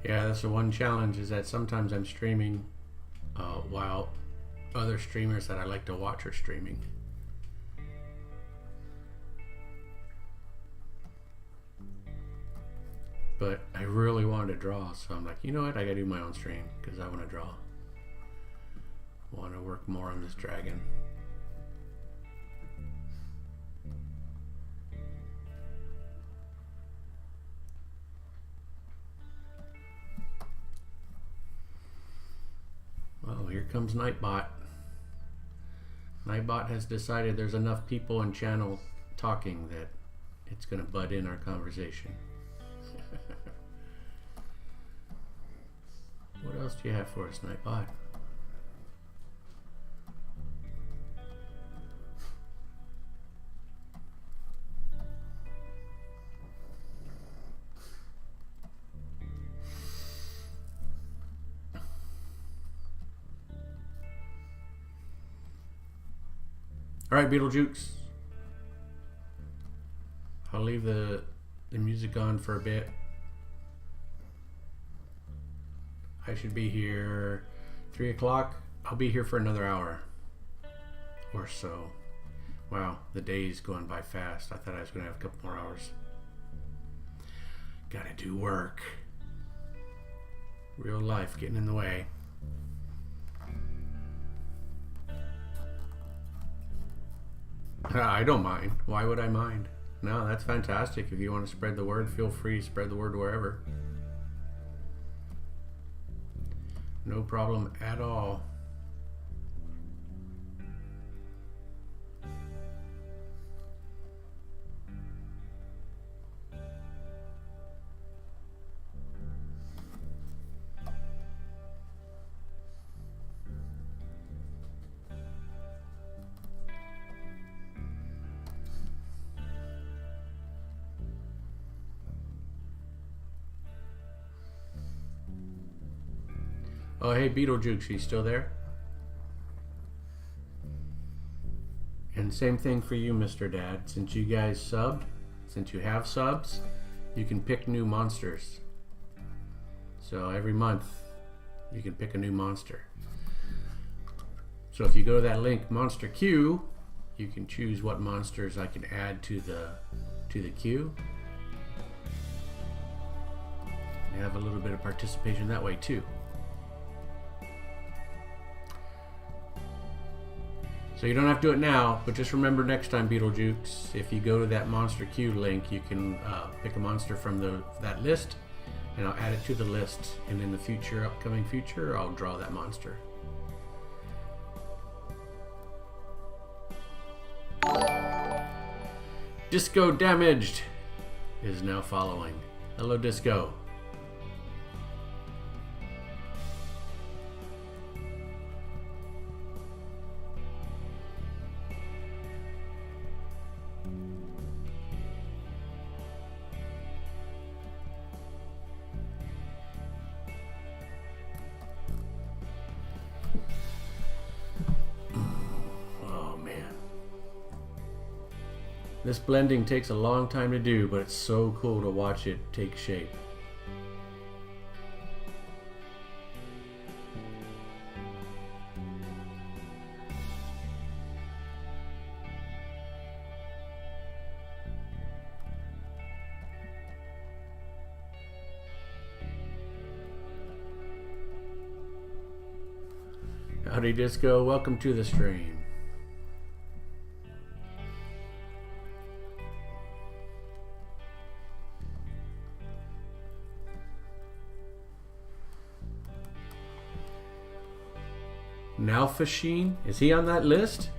Yeah, that's the one challenge, is that sometimes I'm streaming while other streamers that I like to watch are streaming. But I really wanted to draw, so I'm like, you know what? I gotta do my own stream because I want to draw. Want to work more on this dragon. Oh, here comes Nightbot. Nightbot has decided there's enough people in channel talking that it's going to butt in our conversation. What else do you have for us, Nightbot? All right, Beetlejuice. I'll leave the music on for a bit. I should be here 3 o'clock. I'll be here for another hour or so. Wow, the day's going by fast. I thought I was going to have a couple more hours. Gotta do work. Real life getting in the way. I don't mind. Why would I mind? No, that's fantastic. If you want to spread the word, feel free to spread the word wherever. No problem at all. Oh, hey, Beetlejuice, you still there? And same thing for you, Mr. Dad. Since you guys subbed, since you have subs, you can pick new monsters. So every month, you can pick a new monster. So if you go to that link, Monster Queue, you can choose what monsters I can add to the queue. And have a little bit of participation that way too. So you don't have to do it now, but just remember next time, Beetlejuice, if you go to that Monster Queue link, you can pick a monster from that list, and I'll add it to the list. And in the upcoming future, I'll draw that monster. Disco Damaged is now following. Hello, Disco. This blending takes a long time to do, but it's so cool to watch it take shape. Howdy Disco, welcome to the stream. Nalfasheen? Is he on that list?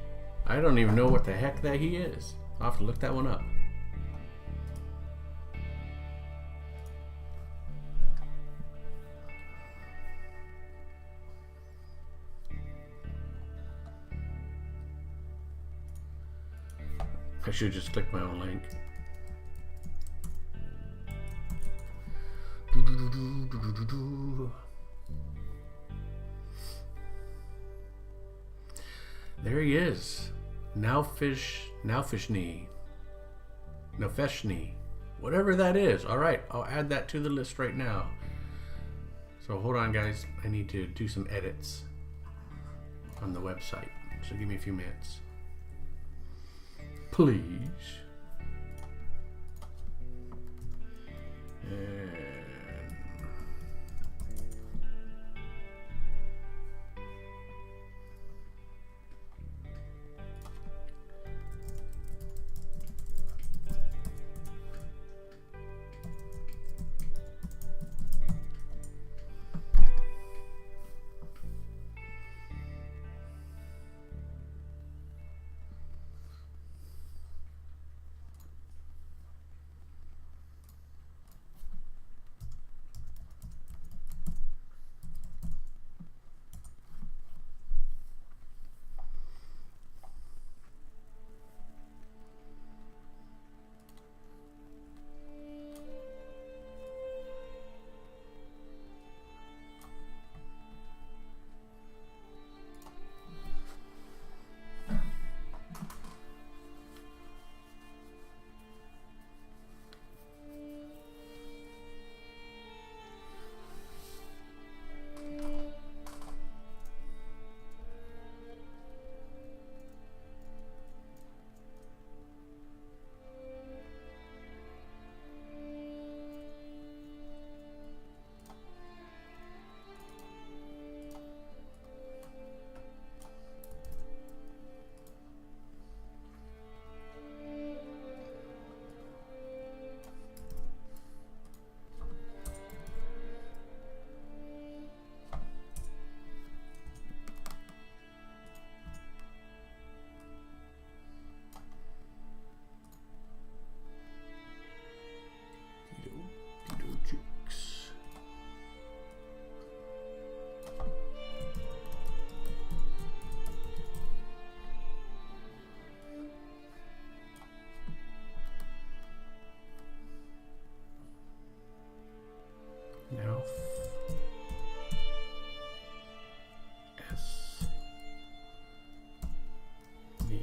I don't even know what the heck that he is. I'll have to look that one up. I should just click my own link. There he is. Nalfasheen. Whatever that is. Alright, I'll add that to the list right now. So hold on, guys. I need to do some edits on the website. So give me a few minutes. Please. And chicks. Now S V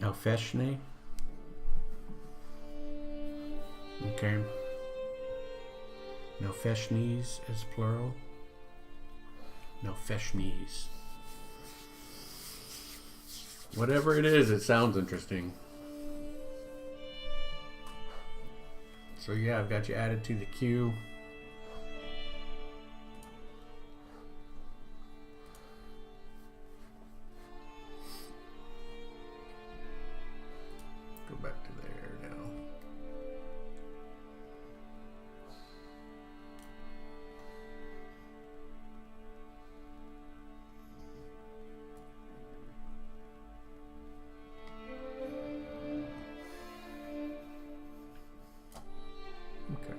Now Feshne. Okay. Now Feshnees as plural. Now Feshnees. Whatever it is, it sounds interesting. So yeah, I've got you added to the queue. Go back to there now. Okay.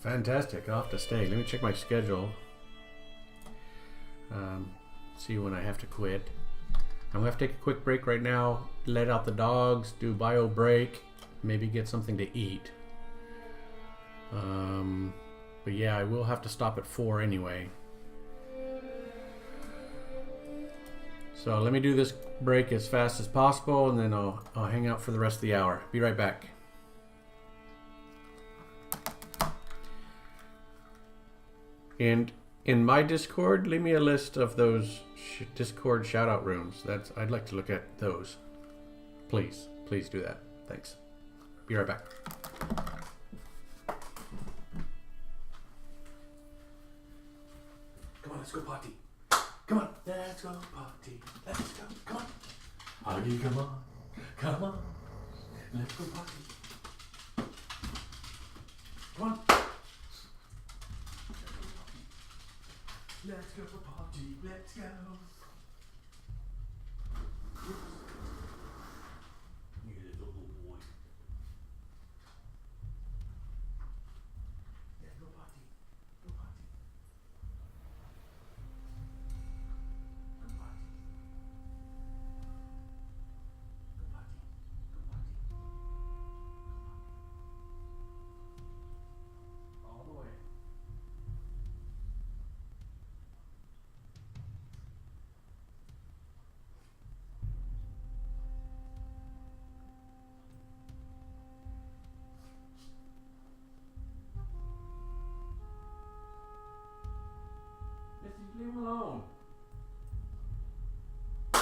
Fantastic. I'll have to stay. Let me check my schedule. See when I have to quit. I'm going to have to take a quick break right now, let out the dogs, do bio break, maybe get something to eat. But yeah, I will have to stop at 4 anyway. So let me do this break as fast as possible, and then I'll hang out for the rest of the hour. Be right back. And in my Discord, leave me a list of those Discord shout-out rooms. I'd like to look at those. Please do that. Thanks. Be right back. let's go potty. Come on, let's go potty. Let's go. Come on. Huggy, come on. Come on. Let's go potty. Come on. Let's go for potty. Let's go. You little boy. Yeah, go potty. Go potty. Go potty. Go potty. Go potty. All the way. Missy, leave him alone. Go.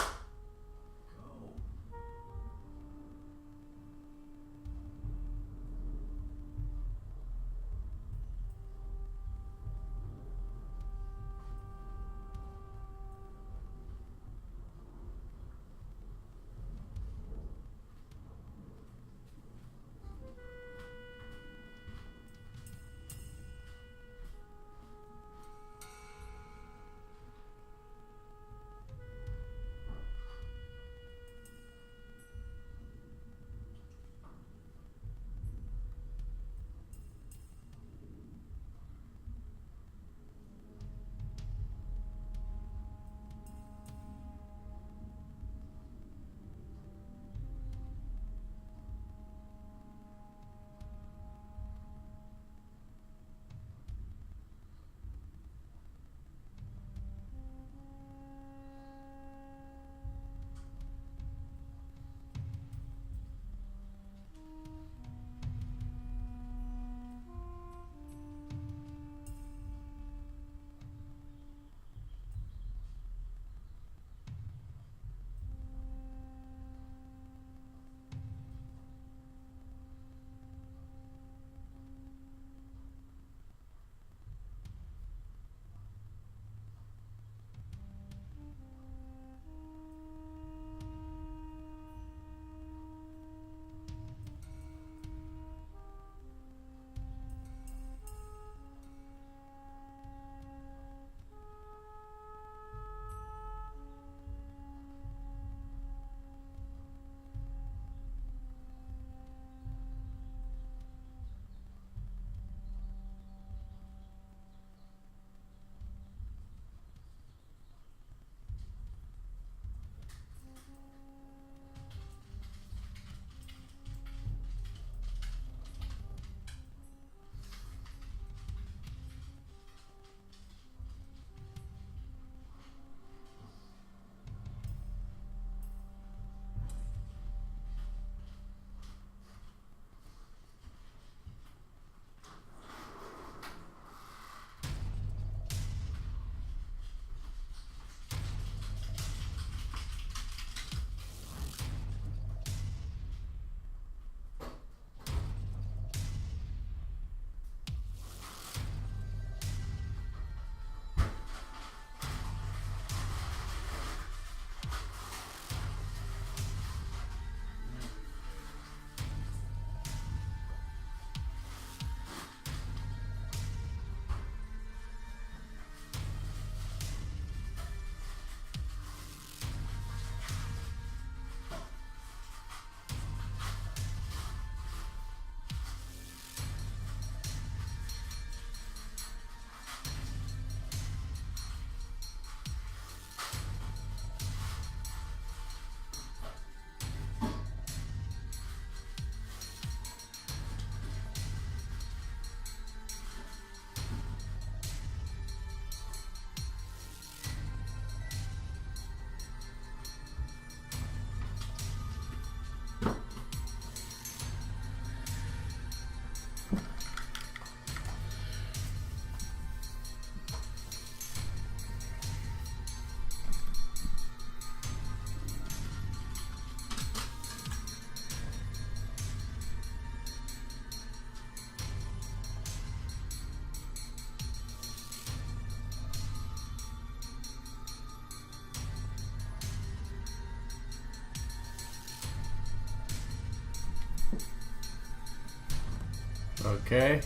Okay.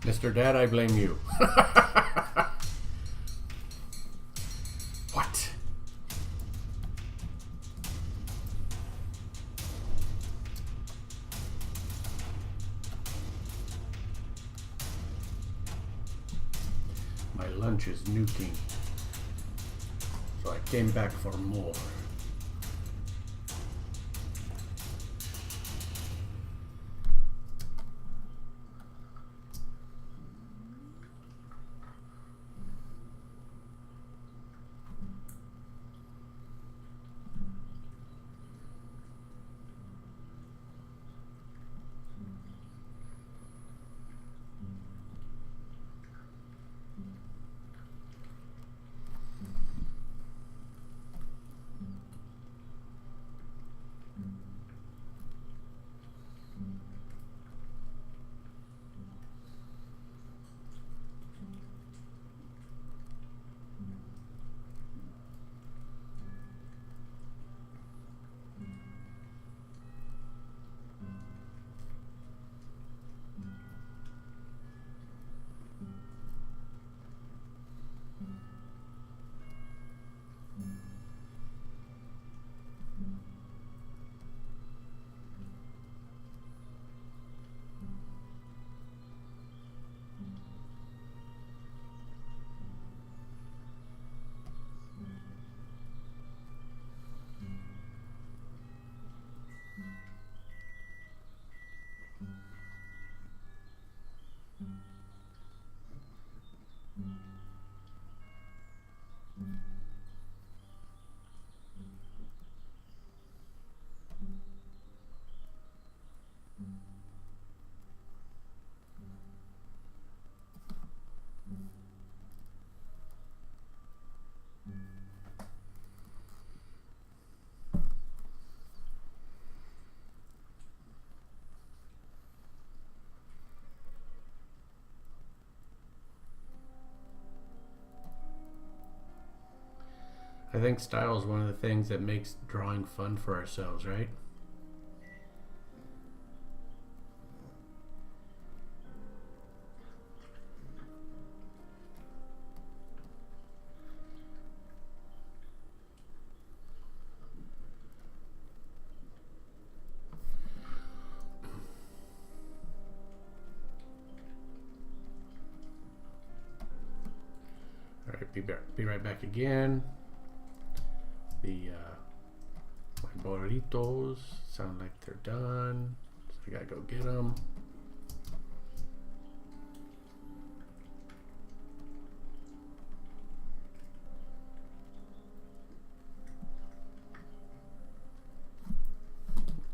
Mr. Dad, I blame you. What? My lunch is nuking. So I came back for more. I think style is one of the things that makes drawing fun for ourselves, right? All right, be right back again. The my burritos sound like they're done, so I gotta go get them.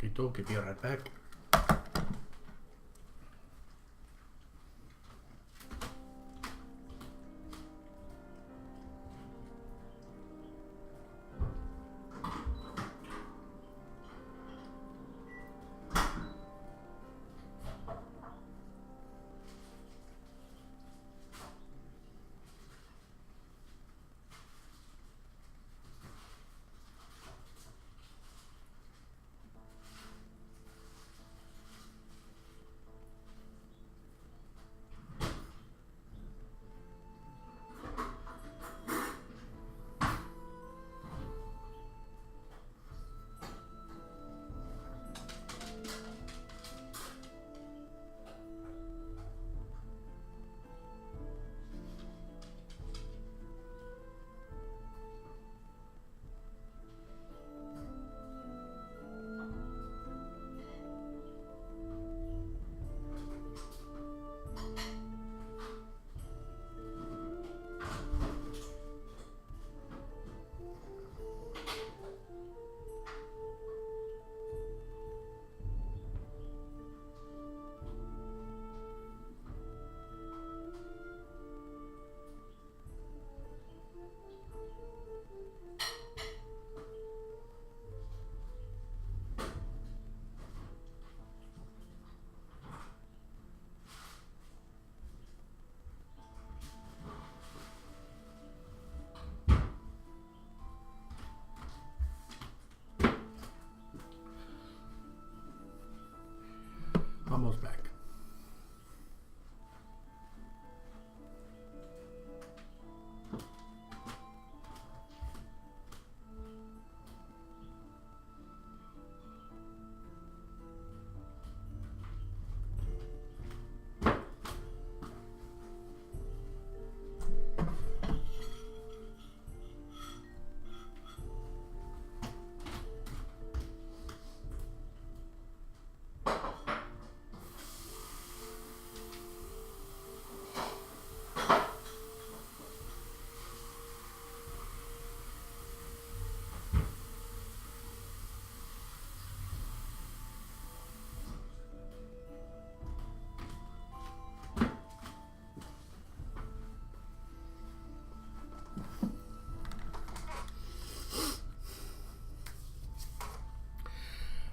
Okay, be right back.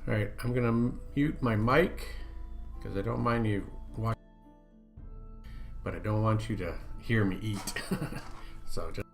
All right, I'm gonna mute my mic because I don't mind you watching, but I don't want you to hear me eat. So just.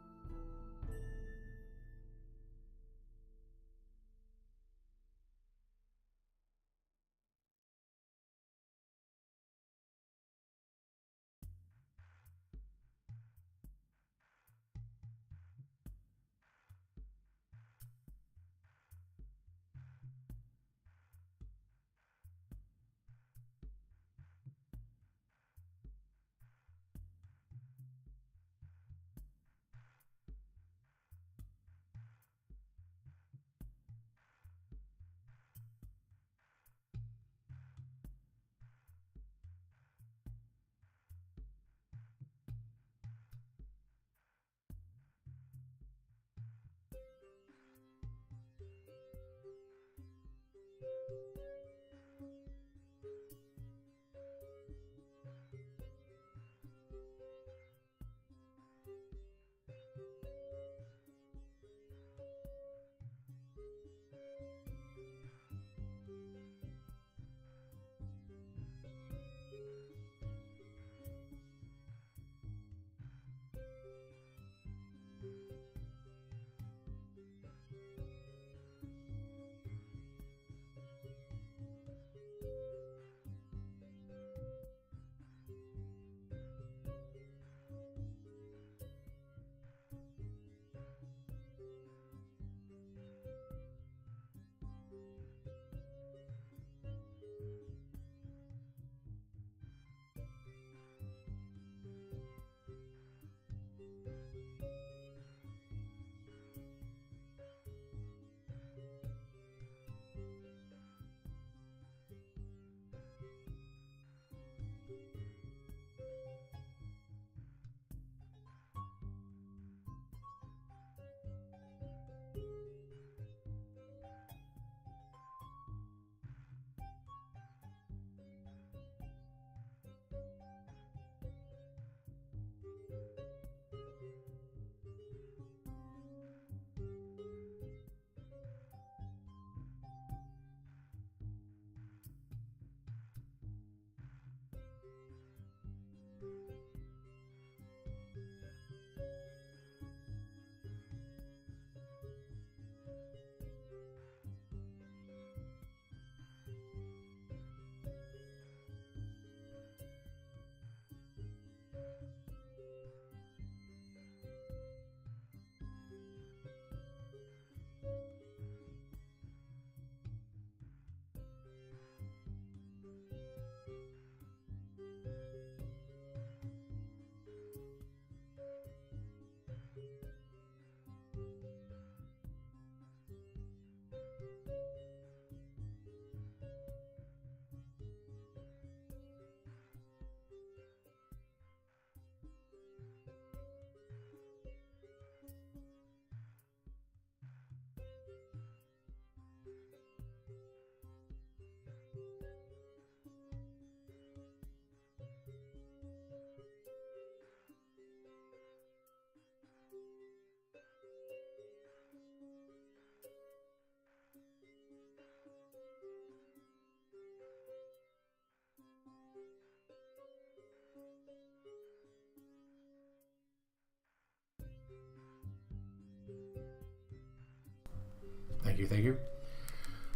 Thank you.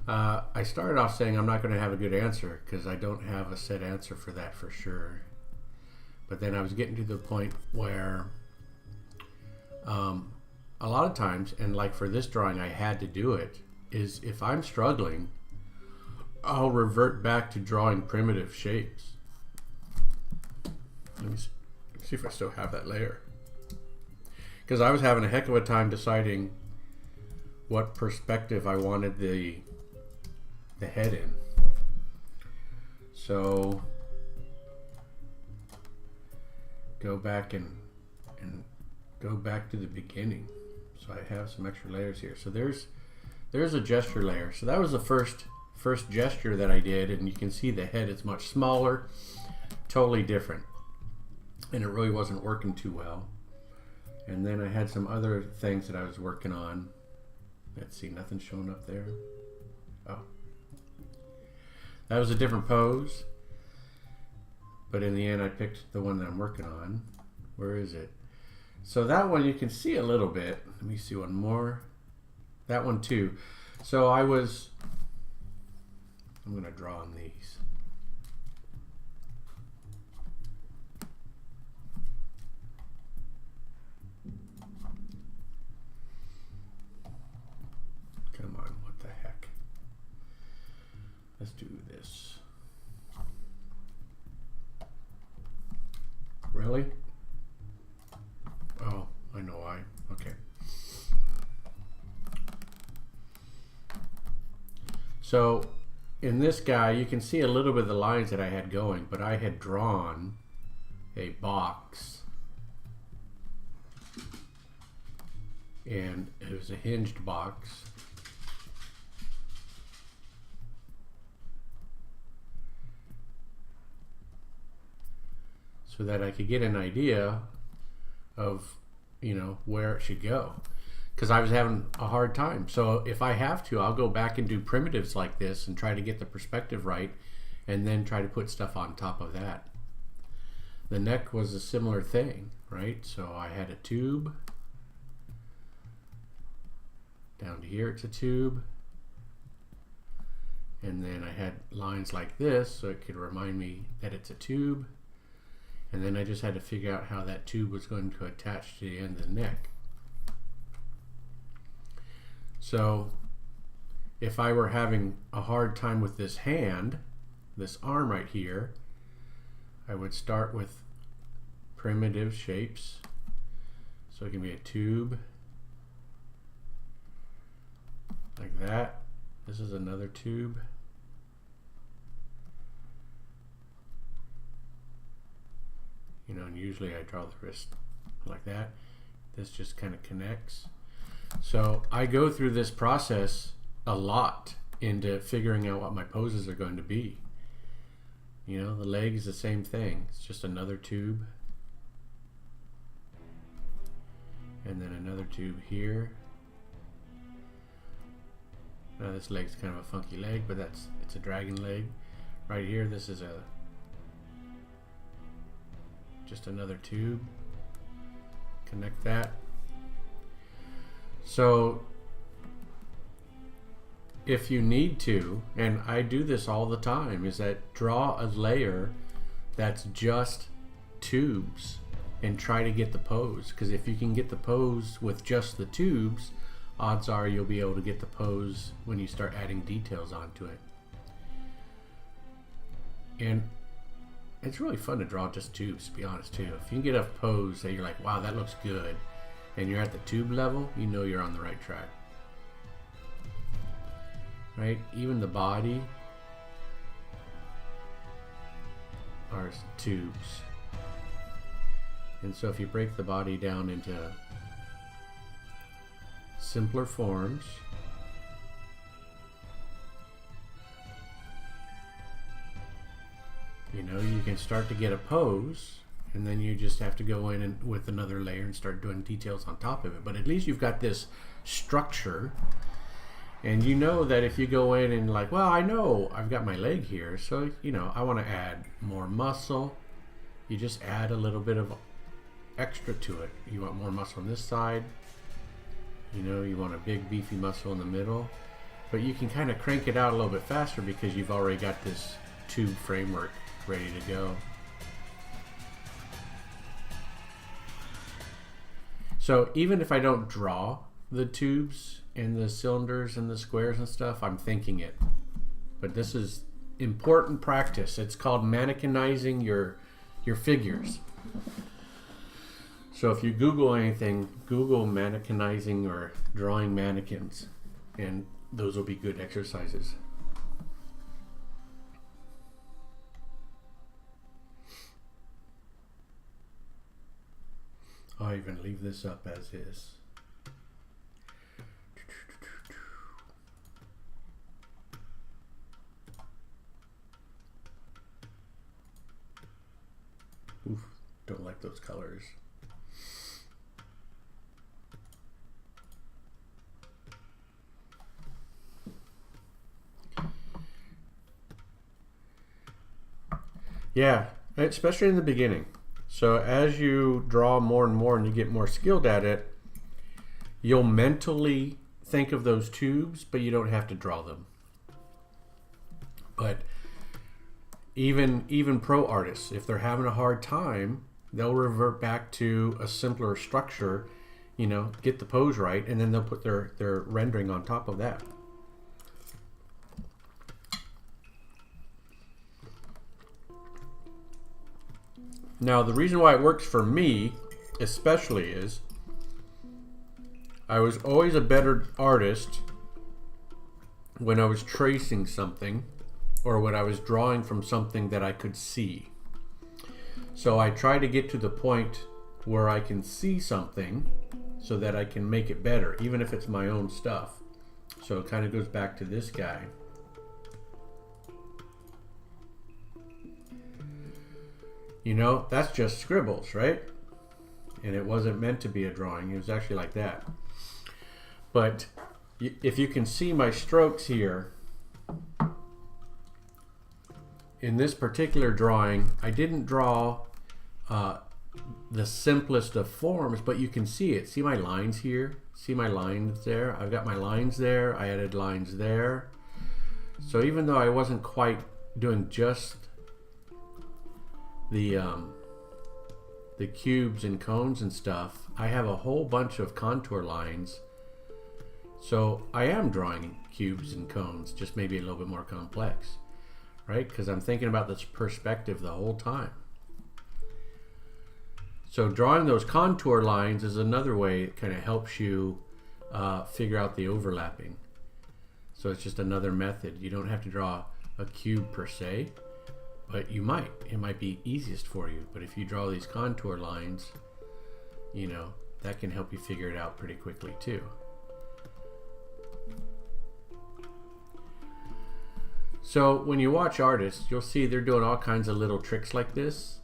I started off saying I'm not going to have a good answer because I don't have a set answer for that for sure. But then I was getting to the point where a lot of times, and like for this drawing I had to do it, is if I'm struggling, I'll revert back to drawing primitive shapes. Let me see if I still have that layer. Because I was having a heck of a time deciding what perspective I wanted the head in. So go back and go back to the beginning. So I have some extra layers here. So there's a gesture layer. So that was the first gesture that I did, and you can see the head is much smaller, totally different, and it really wasn't working too well. And then I had some other things that I was working on. Let's see, nothing showing up there. Oh, That was a different pose, but in the end I picked the one that I'm working on. Where is it? So that one you can see a little bit. Let me see one more. That one too. So I'm gonna draw on these. Come on, what the heck? Let's do this. Really? Oh, I know why. Okay. So in this guy, you can see a little bit of the lines that I had going, but I had drawn a box, and it was a hinged box. So that I could get an idea of, you know, where it should go. Because I was having a hard time. So if I have to, I'll go back and do primitives like this and try to get the perspective right, and then try to put stuff on top of that. The neck was a similar thing, right? So I had a tube. Down to here it's a tube. And then I had lines like this so it could remind me that it's a tube. And then I just had to figure out how that tube was going to attach to the end of the neck. So if I were having a hard time with this hand, this arm right here, I would start with primitive shapes. So it can be a tube, like that. This is another tube. You know, and usually I draw the wrist like that. This just kind of connects. So I go through this process a lot into figuring out what my poses are going to be. You know, the leg is the same thing. It's just another tube. And then another tube here. Now this leg's kind of a funky leg, but it's a dragon leg. Right here, this is just another tube. Connect that. So if you need to, and I do this all the time, is that draw a layer that's just tubes and try to get the pose. Because if you can get the pose with just the tubes, odds are you'll be able to get the pose when you start adding details onto it. And it's really fun to draw just tubes, to be honest, too. If you can get a pose that you're like, wow, that looks good, and you're at the tube level, you know you're on the right track. Right? Even the body are tubes. And so if you break the body down into simpler forms, you know, you can start to get a pose, and then you just have to go in and with another layer and start doing details on top of it. But at least you've got this structure, and you know that if you go in and like, well, I know I've got my leg here, so you know I want to add more muscle. You just add a little bit of extra to it. You want more muscle on this side. You know, you want a big beefy muscle in the middle, but you can kind of crank it out a little bit faster because you've already got this tube framework ready to go. So even if I don't draw the tubes and the cylinders and the squares and stuff, I'm thinking it. But this is important practice. It's called mannequinizing your figures. So if you Google anything, Google mannequinizing or drawing mannequins, and those will be good exercises. I'll even leave this up as is. Oof, don't like those colors. Yeah, especially in the beginning. So as you draw more and more and you get more skilled at it, you'll mentally think of those tubes, but you don't have to draw them. But even pro artists, if they're having a hard time, they'll revert back to a simpler structure, you know, get the pose right, and then they'll put their rendering on top of that. Now, the reason why it works for me, especially, is I was always a better artist when I was tracing something or when I was drawing from something that I could see. So I try to get to the point where I can see something so that I can make it better, even if it's my own stuff. So it kind of goes back to this guy. You know, that's just scribbles, right? And it wasn't meant to be a drawing. It was actually like that. But if you can see my strokes here, in this particular drawing, I didn't draw the simplest of forms, but you can see it. See my lines here? See my lines there? I've got my lines there. I added lines there. So even though I wasn't quite doing just the cubes and cones and stuff, I have a whole bunch of contour lines. So I am drawing cubes and cones, just maybe a little bit more complex, right? Because I'm thinking about this perspective the whole time. So drawing those contour lines is another way it kind of helps you figure out the overlapping. So it's just another method. You don't have to draw a cube per se, but you might. It might be easiest for you. But if you draw these contour lines, you know, that can help you figure it out pretty quickly too. So when you watch artists, you'll see they're doing all kinds of little tricks like this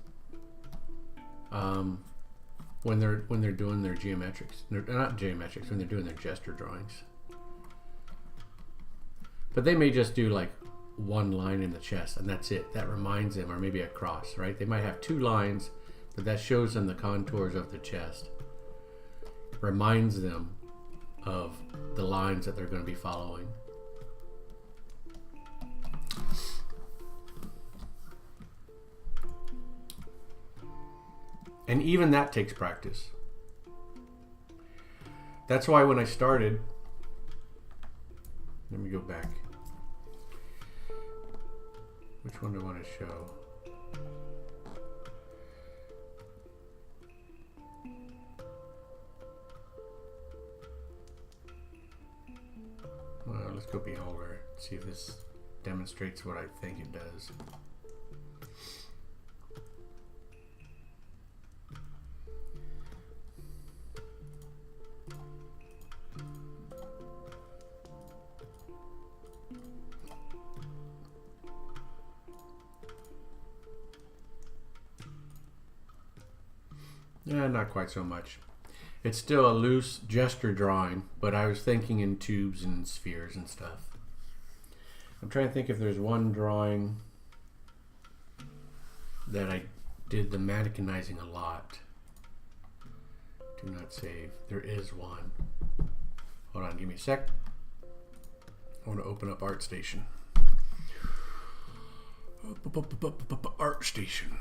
when they're doing their geometrics. They're not geometrics, when they're doing their gesture drawings. But they may just do like one line in the chest and that's it. That reminds them, or maybe a cross, right? They might have two lines, but that shows them the contours of the chest. Reminds them of the lines that they're going to be following. And even that takes practice. That's why when I started, let me go back. Which one do I want to show? Well, let's go Beholder, see if this demonstrates what I think it does. Yeah, not quite so much. It's still a loose gesture drawing, but I was thinking in tubes and spheres and stuff. I'm trying to think if there's one drawing that I did the mannequinizing a lot. Do not save. There is one. Hold on, give me a sec. I want to open up ArtStation. ArtStation.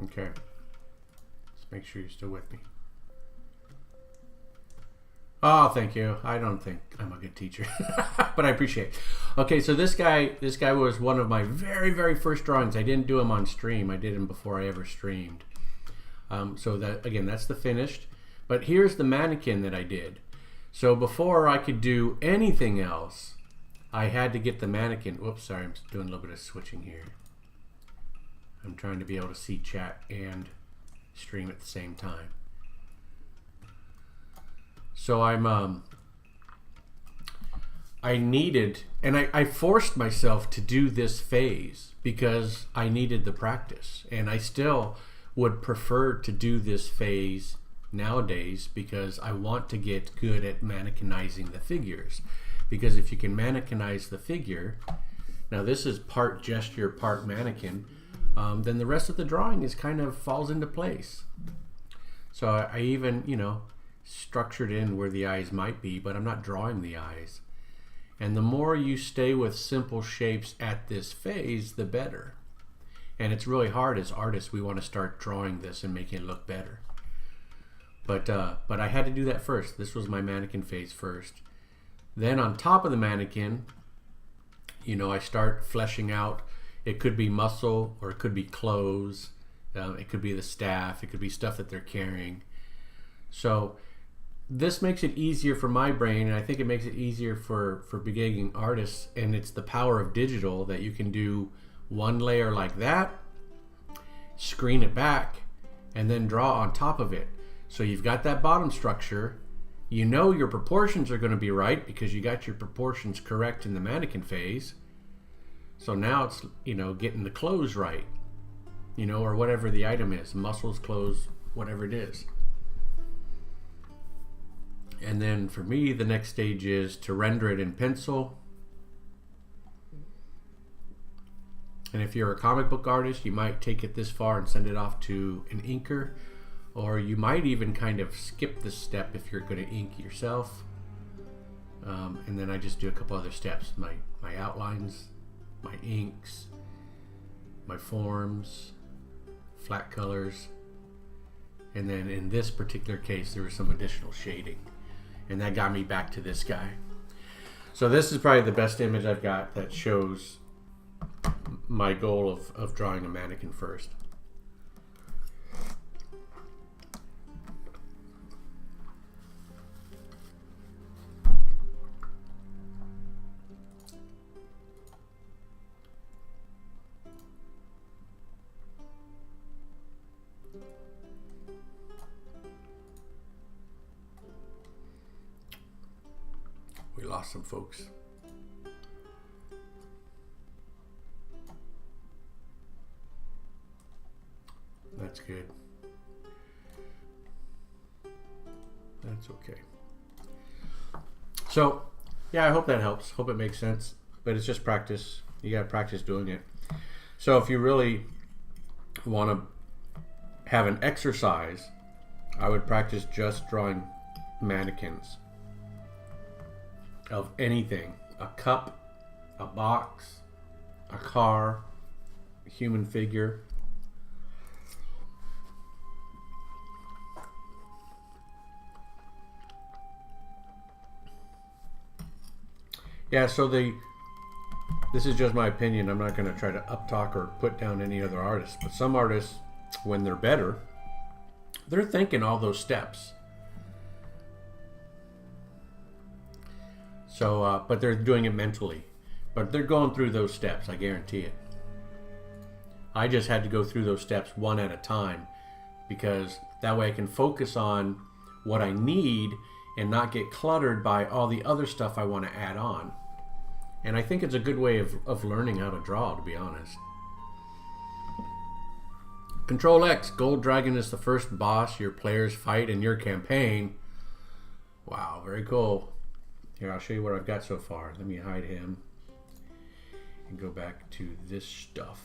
Okay, let's make sure you're still with me. Oh, thank you. I don't think I'm a good teacher, but I appreciate it. Okay, so this guy was one of my very, very first drawings. I didn't do him on stream. I did him before I ever streamed. So that, again, that's the finished. But here's the mannequin that I did. So before I could do anything else, I had to get the mannequin. Whoops, sorry, I'm doing a little bit of switching here. I'm trying to be able to see chat and stream at the same time. So I needed, and I forced myself to do this phase because I needed the practice. And I still would prefer to do this phase nowadays because I want to get good at mannequinizing the figures. Because if you can mannequinize the figure, now this is part gesture, part mannequin, then the rest of the drawing is kind of falls into place. So I even, you know, structured in where the eyes might be, but I'm not drawing the eyes. And the more you stay with simple shapes at this phase, the better. And it's really hard as artists. We want to start drawing this and making it look better. But I had to do that first. This was my mannequin phase first. Then on top of the mannequin, you know, I start fleshing out. It could be muscle, or it could be clothes. It could be the staff. It could be stuff that they're carrying. So this makes it easier for my brain, and I think it makes it easier for beginning artists. And it's the power of digital that you can do one layer like that, screen it back, and then draw on top of it. So you've got that bottom structure. You know your proportions are going to be right because you got your proportions correct in the mannequin phase. So now it's, you know, getting the clothes right, you know, or whatever the item is, muscles, clothes, whatever it is. And then for me, the next stage is to render it in pencil. And if you're a comic book artist, you might take it this far and send it off to an inker. Or you might even kind of skip this step if you're going to ink yourself. And then I just do a couple other steps. My outlines, my inks, my forms, flat colors. And then in this particular case, there was some additional shading. And that got me back to this guy. So this is probably the best image I've got that shows my goal of drawing a mannequin first. We lost some folks. That's good. That's okay. So, yeah, I hope that helps. Hope it makes sense. But it's just practice. You got to practice doing it. So if you really want to have an exercise, I would practice just drawing mannequins of anything. A cup, a box, a car, a human figure. Yeah, so this is just my opinion. I'm not going to try to uptalk or put down any other artists. But some artists, when they're better, they're thinking all those steps. So, but they're doing it mentally. But they're going through those steps, I guarantee it. I just had to go through those steps one at a time because that way I can focus on what I need and not get cluttered by all the other stuff I want to add on. And I think it's a good way of learning how to draw, to be honest. Control X, Gold Dragon is the first boss your players fight in your campaign. Wow, very cool. Here, I'll show you what I've got so far. Let me hide him and go back to this stuff.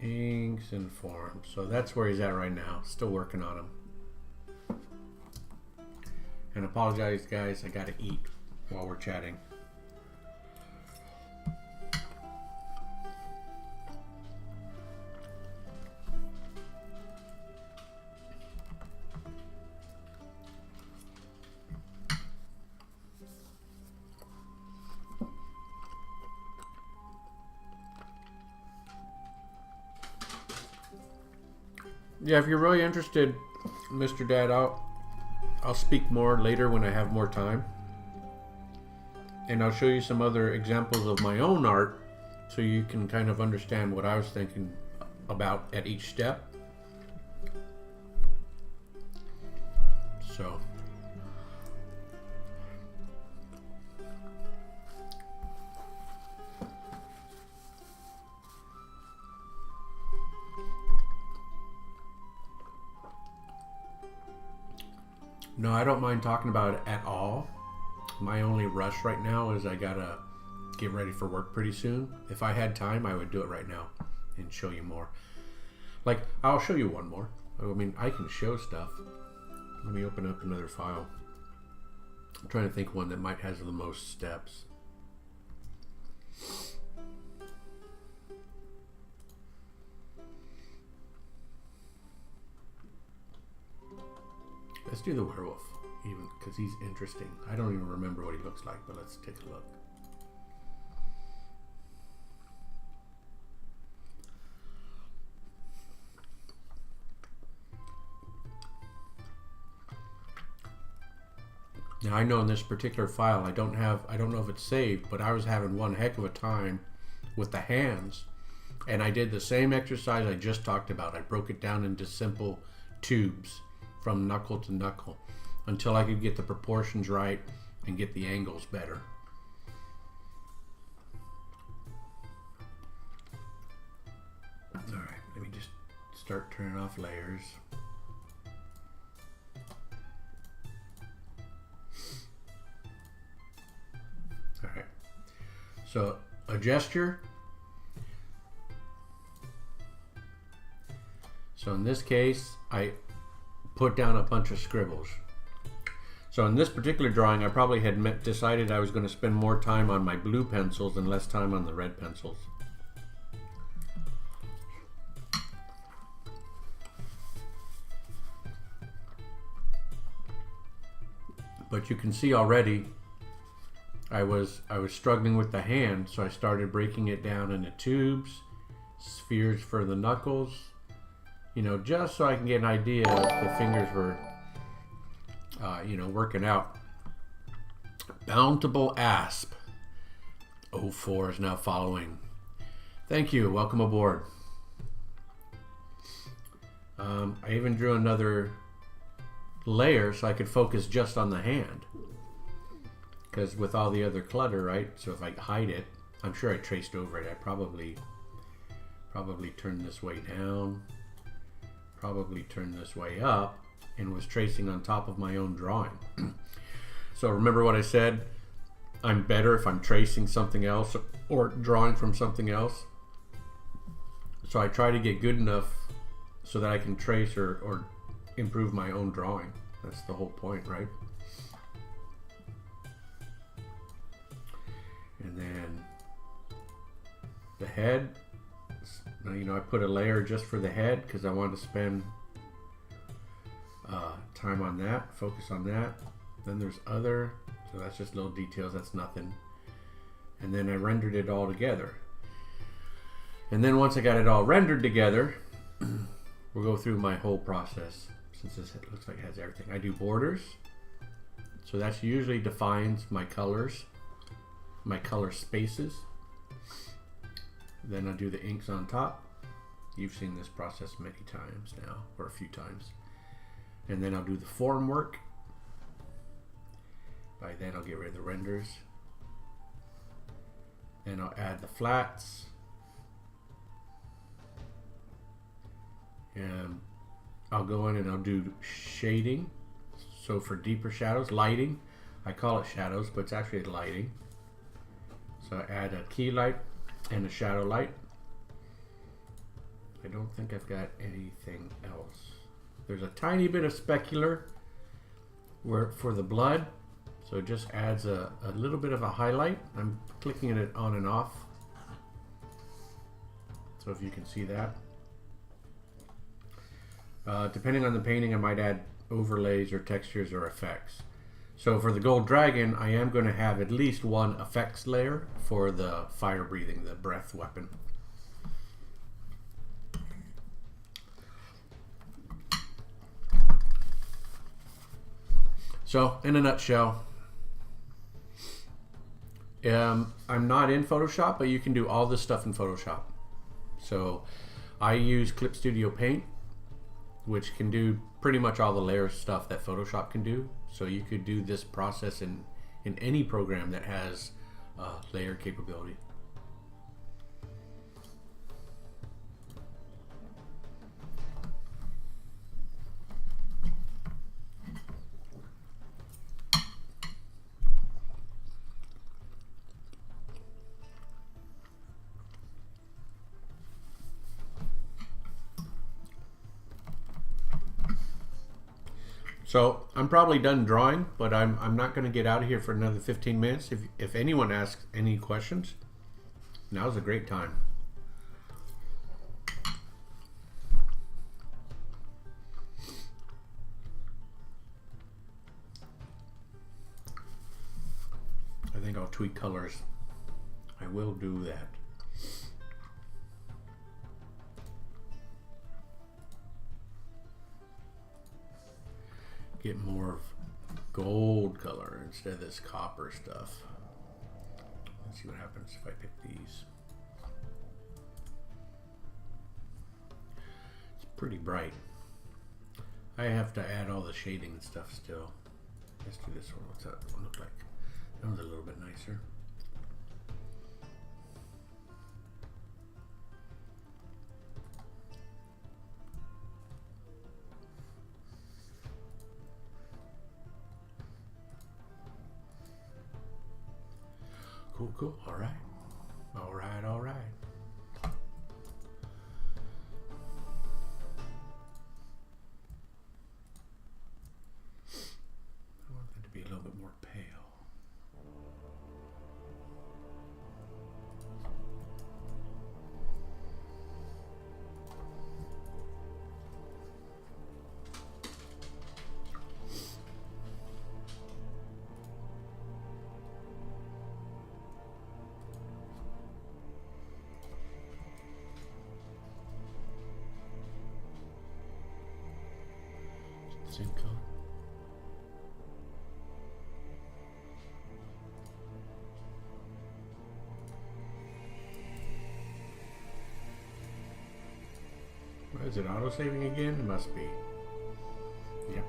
Inks and forms. So that's where he's at right now. Still working on him. And apologize, guys, I gotta eat while we're chatting. Yeah, if you're really interested, Mr. Dad, I'll speak more later when I have more time. and I'll show you some other examples of my own art so you can kind of understand what I was thinking about at each step. So no, I don't mind talking about it at all. My only rush right now is I gotta get ready for work pretty soon. If I had time, I would do it right now and show you more. Like, I'll show you one more. I mean, I can show stuff. Let me open up another file. I'm trying to think one that might have the most steps. Let's do the werewolf, even because he's interesting. I don't even remember what he looks like, but let's take a look. Now I know in this particular file I don't know if it's saved, but I was having one heck of a time with the hands, and I did the same exercise I just talked about. I broke it down into simple tubes from knuckle to knuckle until I could get the proportions right and get the angles better. Alright, let me just start turning off layers. Alright, so a gesture. So in this case, I put down a bunch of scribbles. So in this particular drawing, I probably had decided I was going to spend more time on my blue pencils and less time on the red pencils. But you can see already I was struggling with the hand, so I started breaking it down into tubes, spheres for the knuckles, you know, just so I can get an idea if the fingers were, you know, working out. Bountiful Asp 04 is now following. Thank you. Welcome aboard. I even drew another layer so I could focus just on the hand. Because with all the other clutter, right? So if I hide it, I'm sure I traced over it. I probably turned this way down, probably turned this way up, and was tracing on top of my own drawing. So remember what I said? I'm better if I'm tracing something else or drawing from something else. So I try to get good enough so that I can trace or improve my own drawing. That's the whole point, right? And then the head, you know, I put a layer just for the head because I wanted to spend time on that, focus on that. Then there's other, so that's just little details, that's nothing. And then I rendered it all together. And then once I got it all rendered together, we'll go through my whole process since this looks like it has everything. I do borders, so that usually defines my colors, my color spaces. Then I do the inks on top. You've seen this process many times now, or a few times. And then I'll do the form work. By then I'll get rid of the renders. Then I'll add the flats. And I'll go in and I'll do shading. So for deeper shadows, lighting. I call it shadows, but it's actually lighting. So I add a key light and a shadow light. I don't think I've got anything else. There's a tiny bit of specular for the blood, so it just adds a little bit of a highlight. I'm clicking it on and off, so if you can see that. Depending on the painting, I might add overlays or textures or effects. So for the gold dragon, I am going to have at least one effects layer for the fire breathing, the breath weapon. So in a nutshell, I'm not in Photoshop, but you can do all this stuff in Photoshop. So I use Clip Studio Paint, which can do pretty much all the layer stuff that Photoshop can do. So you could do this process in any program that has layer capability. So I'm probably done drawing, but I'm not going to get out of here for another 15 minutes. If anyone asks any questions, now's a great time. I think I'll tweak colors. I will do that. Get more of gold color instead of this copper stuff. Let's see what happens if I pick these. It's pretty bright. I have to add all the shading and stuff still. Let's do this one. What's that one look like? That one's a little bit nicer. Cool, cool. All right. All right, all right. I want that to be a little bit more pale. Same color. What, is it auto-saving again? It must be. Yep.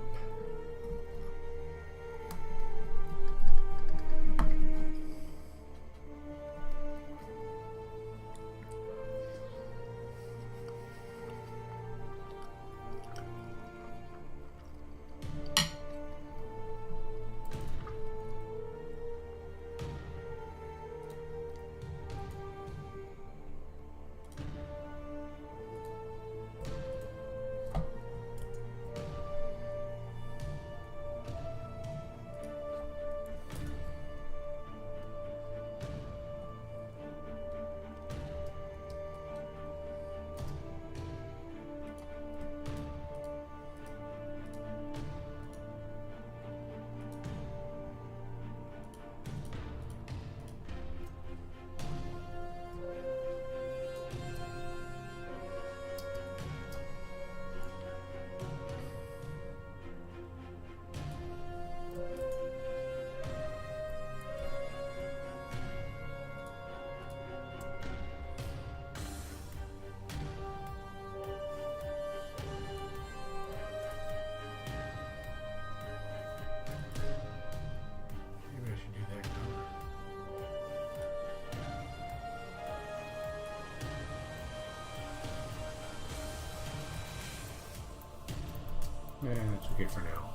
Yeah, that's okay for now.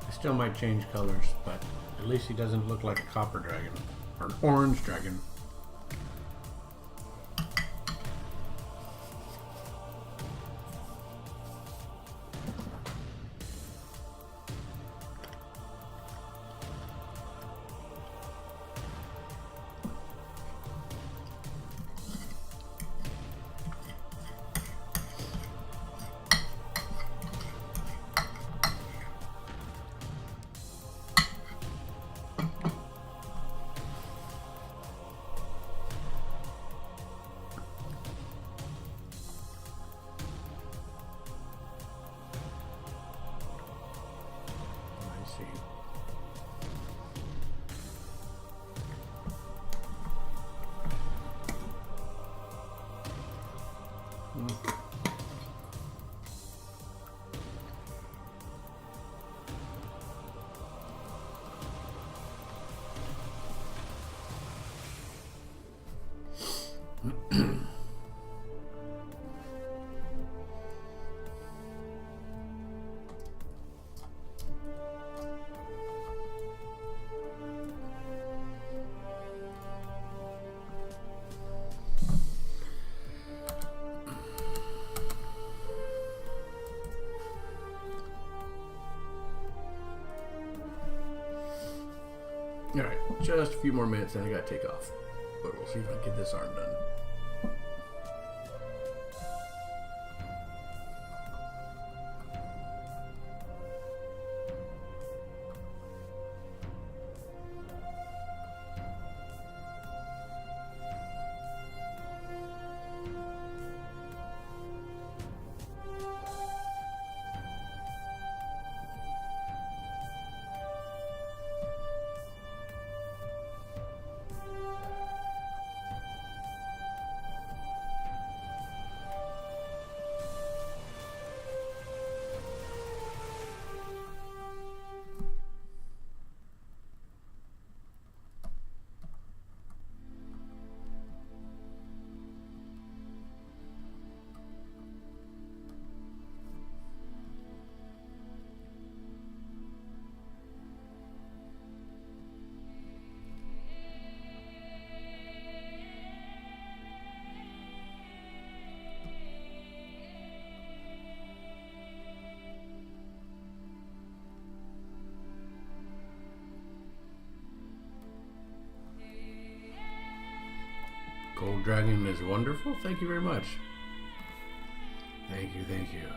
I still might change colors, but at least he doesn't look like a copper dragon or an orange dragon. Alright, just a few more minutes and I gotta take off. But we'll see if I can get this arm done. Gold Dragon is wonderful. Thank you very much. Thank you, thank you.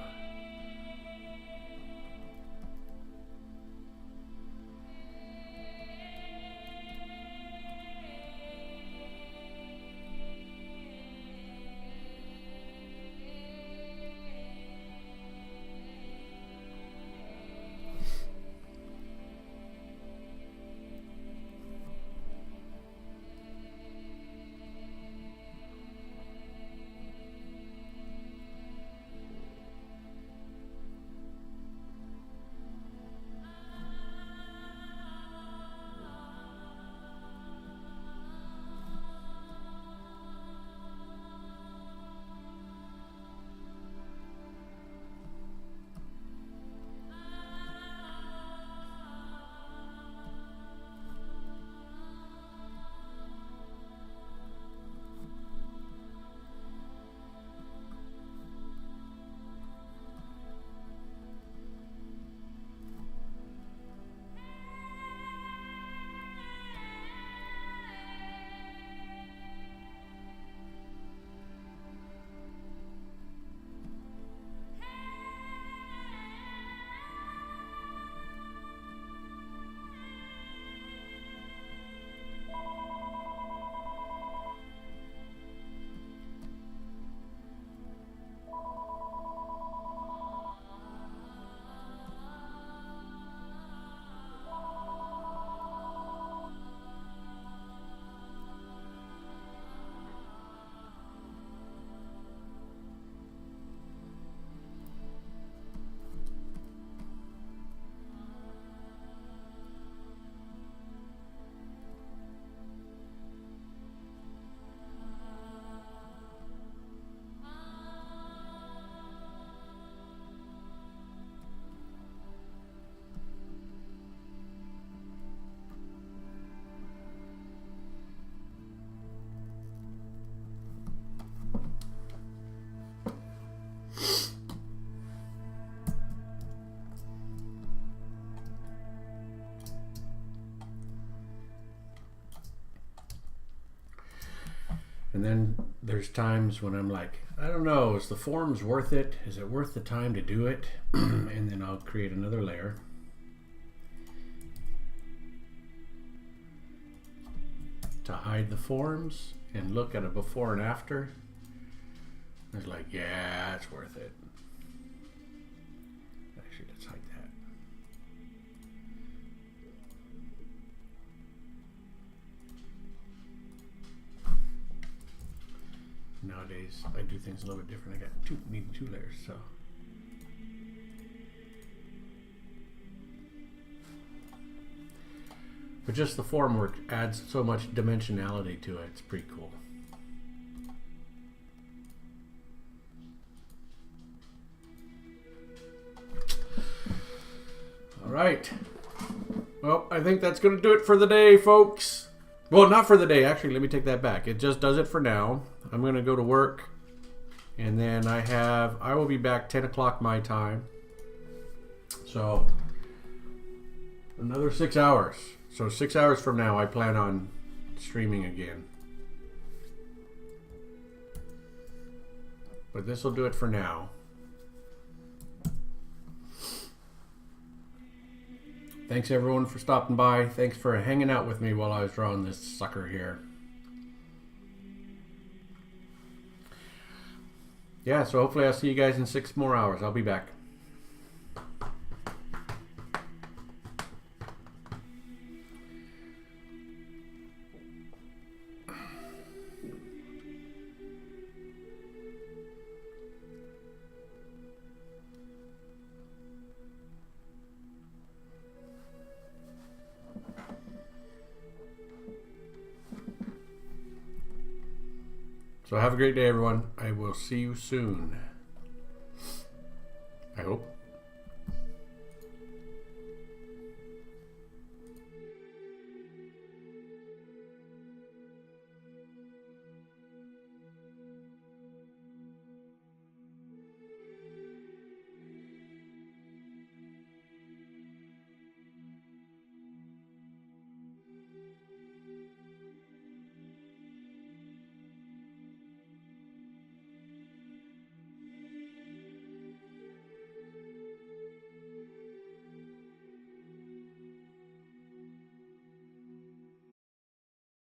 And then there's times when I'm like, I don't know, is the forms worth it? Is it worth the time to do it? And then I'll create another layer. To hide the forms and look at a before and after. It's like, yeah, it's worth it. Actually, let's hide that. Nowadays, I do things a little bit different. I got need two layers, so. But just the form work adds so much dimensionality to it. It's pretty cool. All right. Well, I think that's going to do it for the day, folks. Well, not for the day. Actually, let me take that back. It just does it for now. I'm going to go to work. And then I will be back 10 o'clock my time. So, another 6 hours. So 6 hours from now, I plan on streaming again. But this will do it for now. Thanks everyone for stopping by. Thanks for hanging out with me while I was drawing this sucker here. Yeah, so hopefully I'll see you guys in 6 more hours. I'll be back. So have a great day, everyone. I will see you soon. I hope.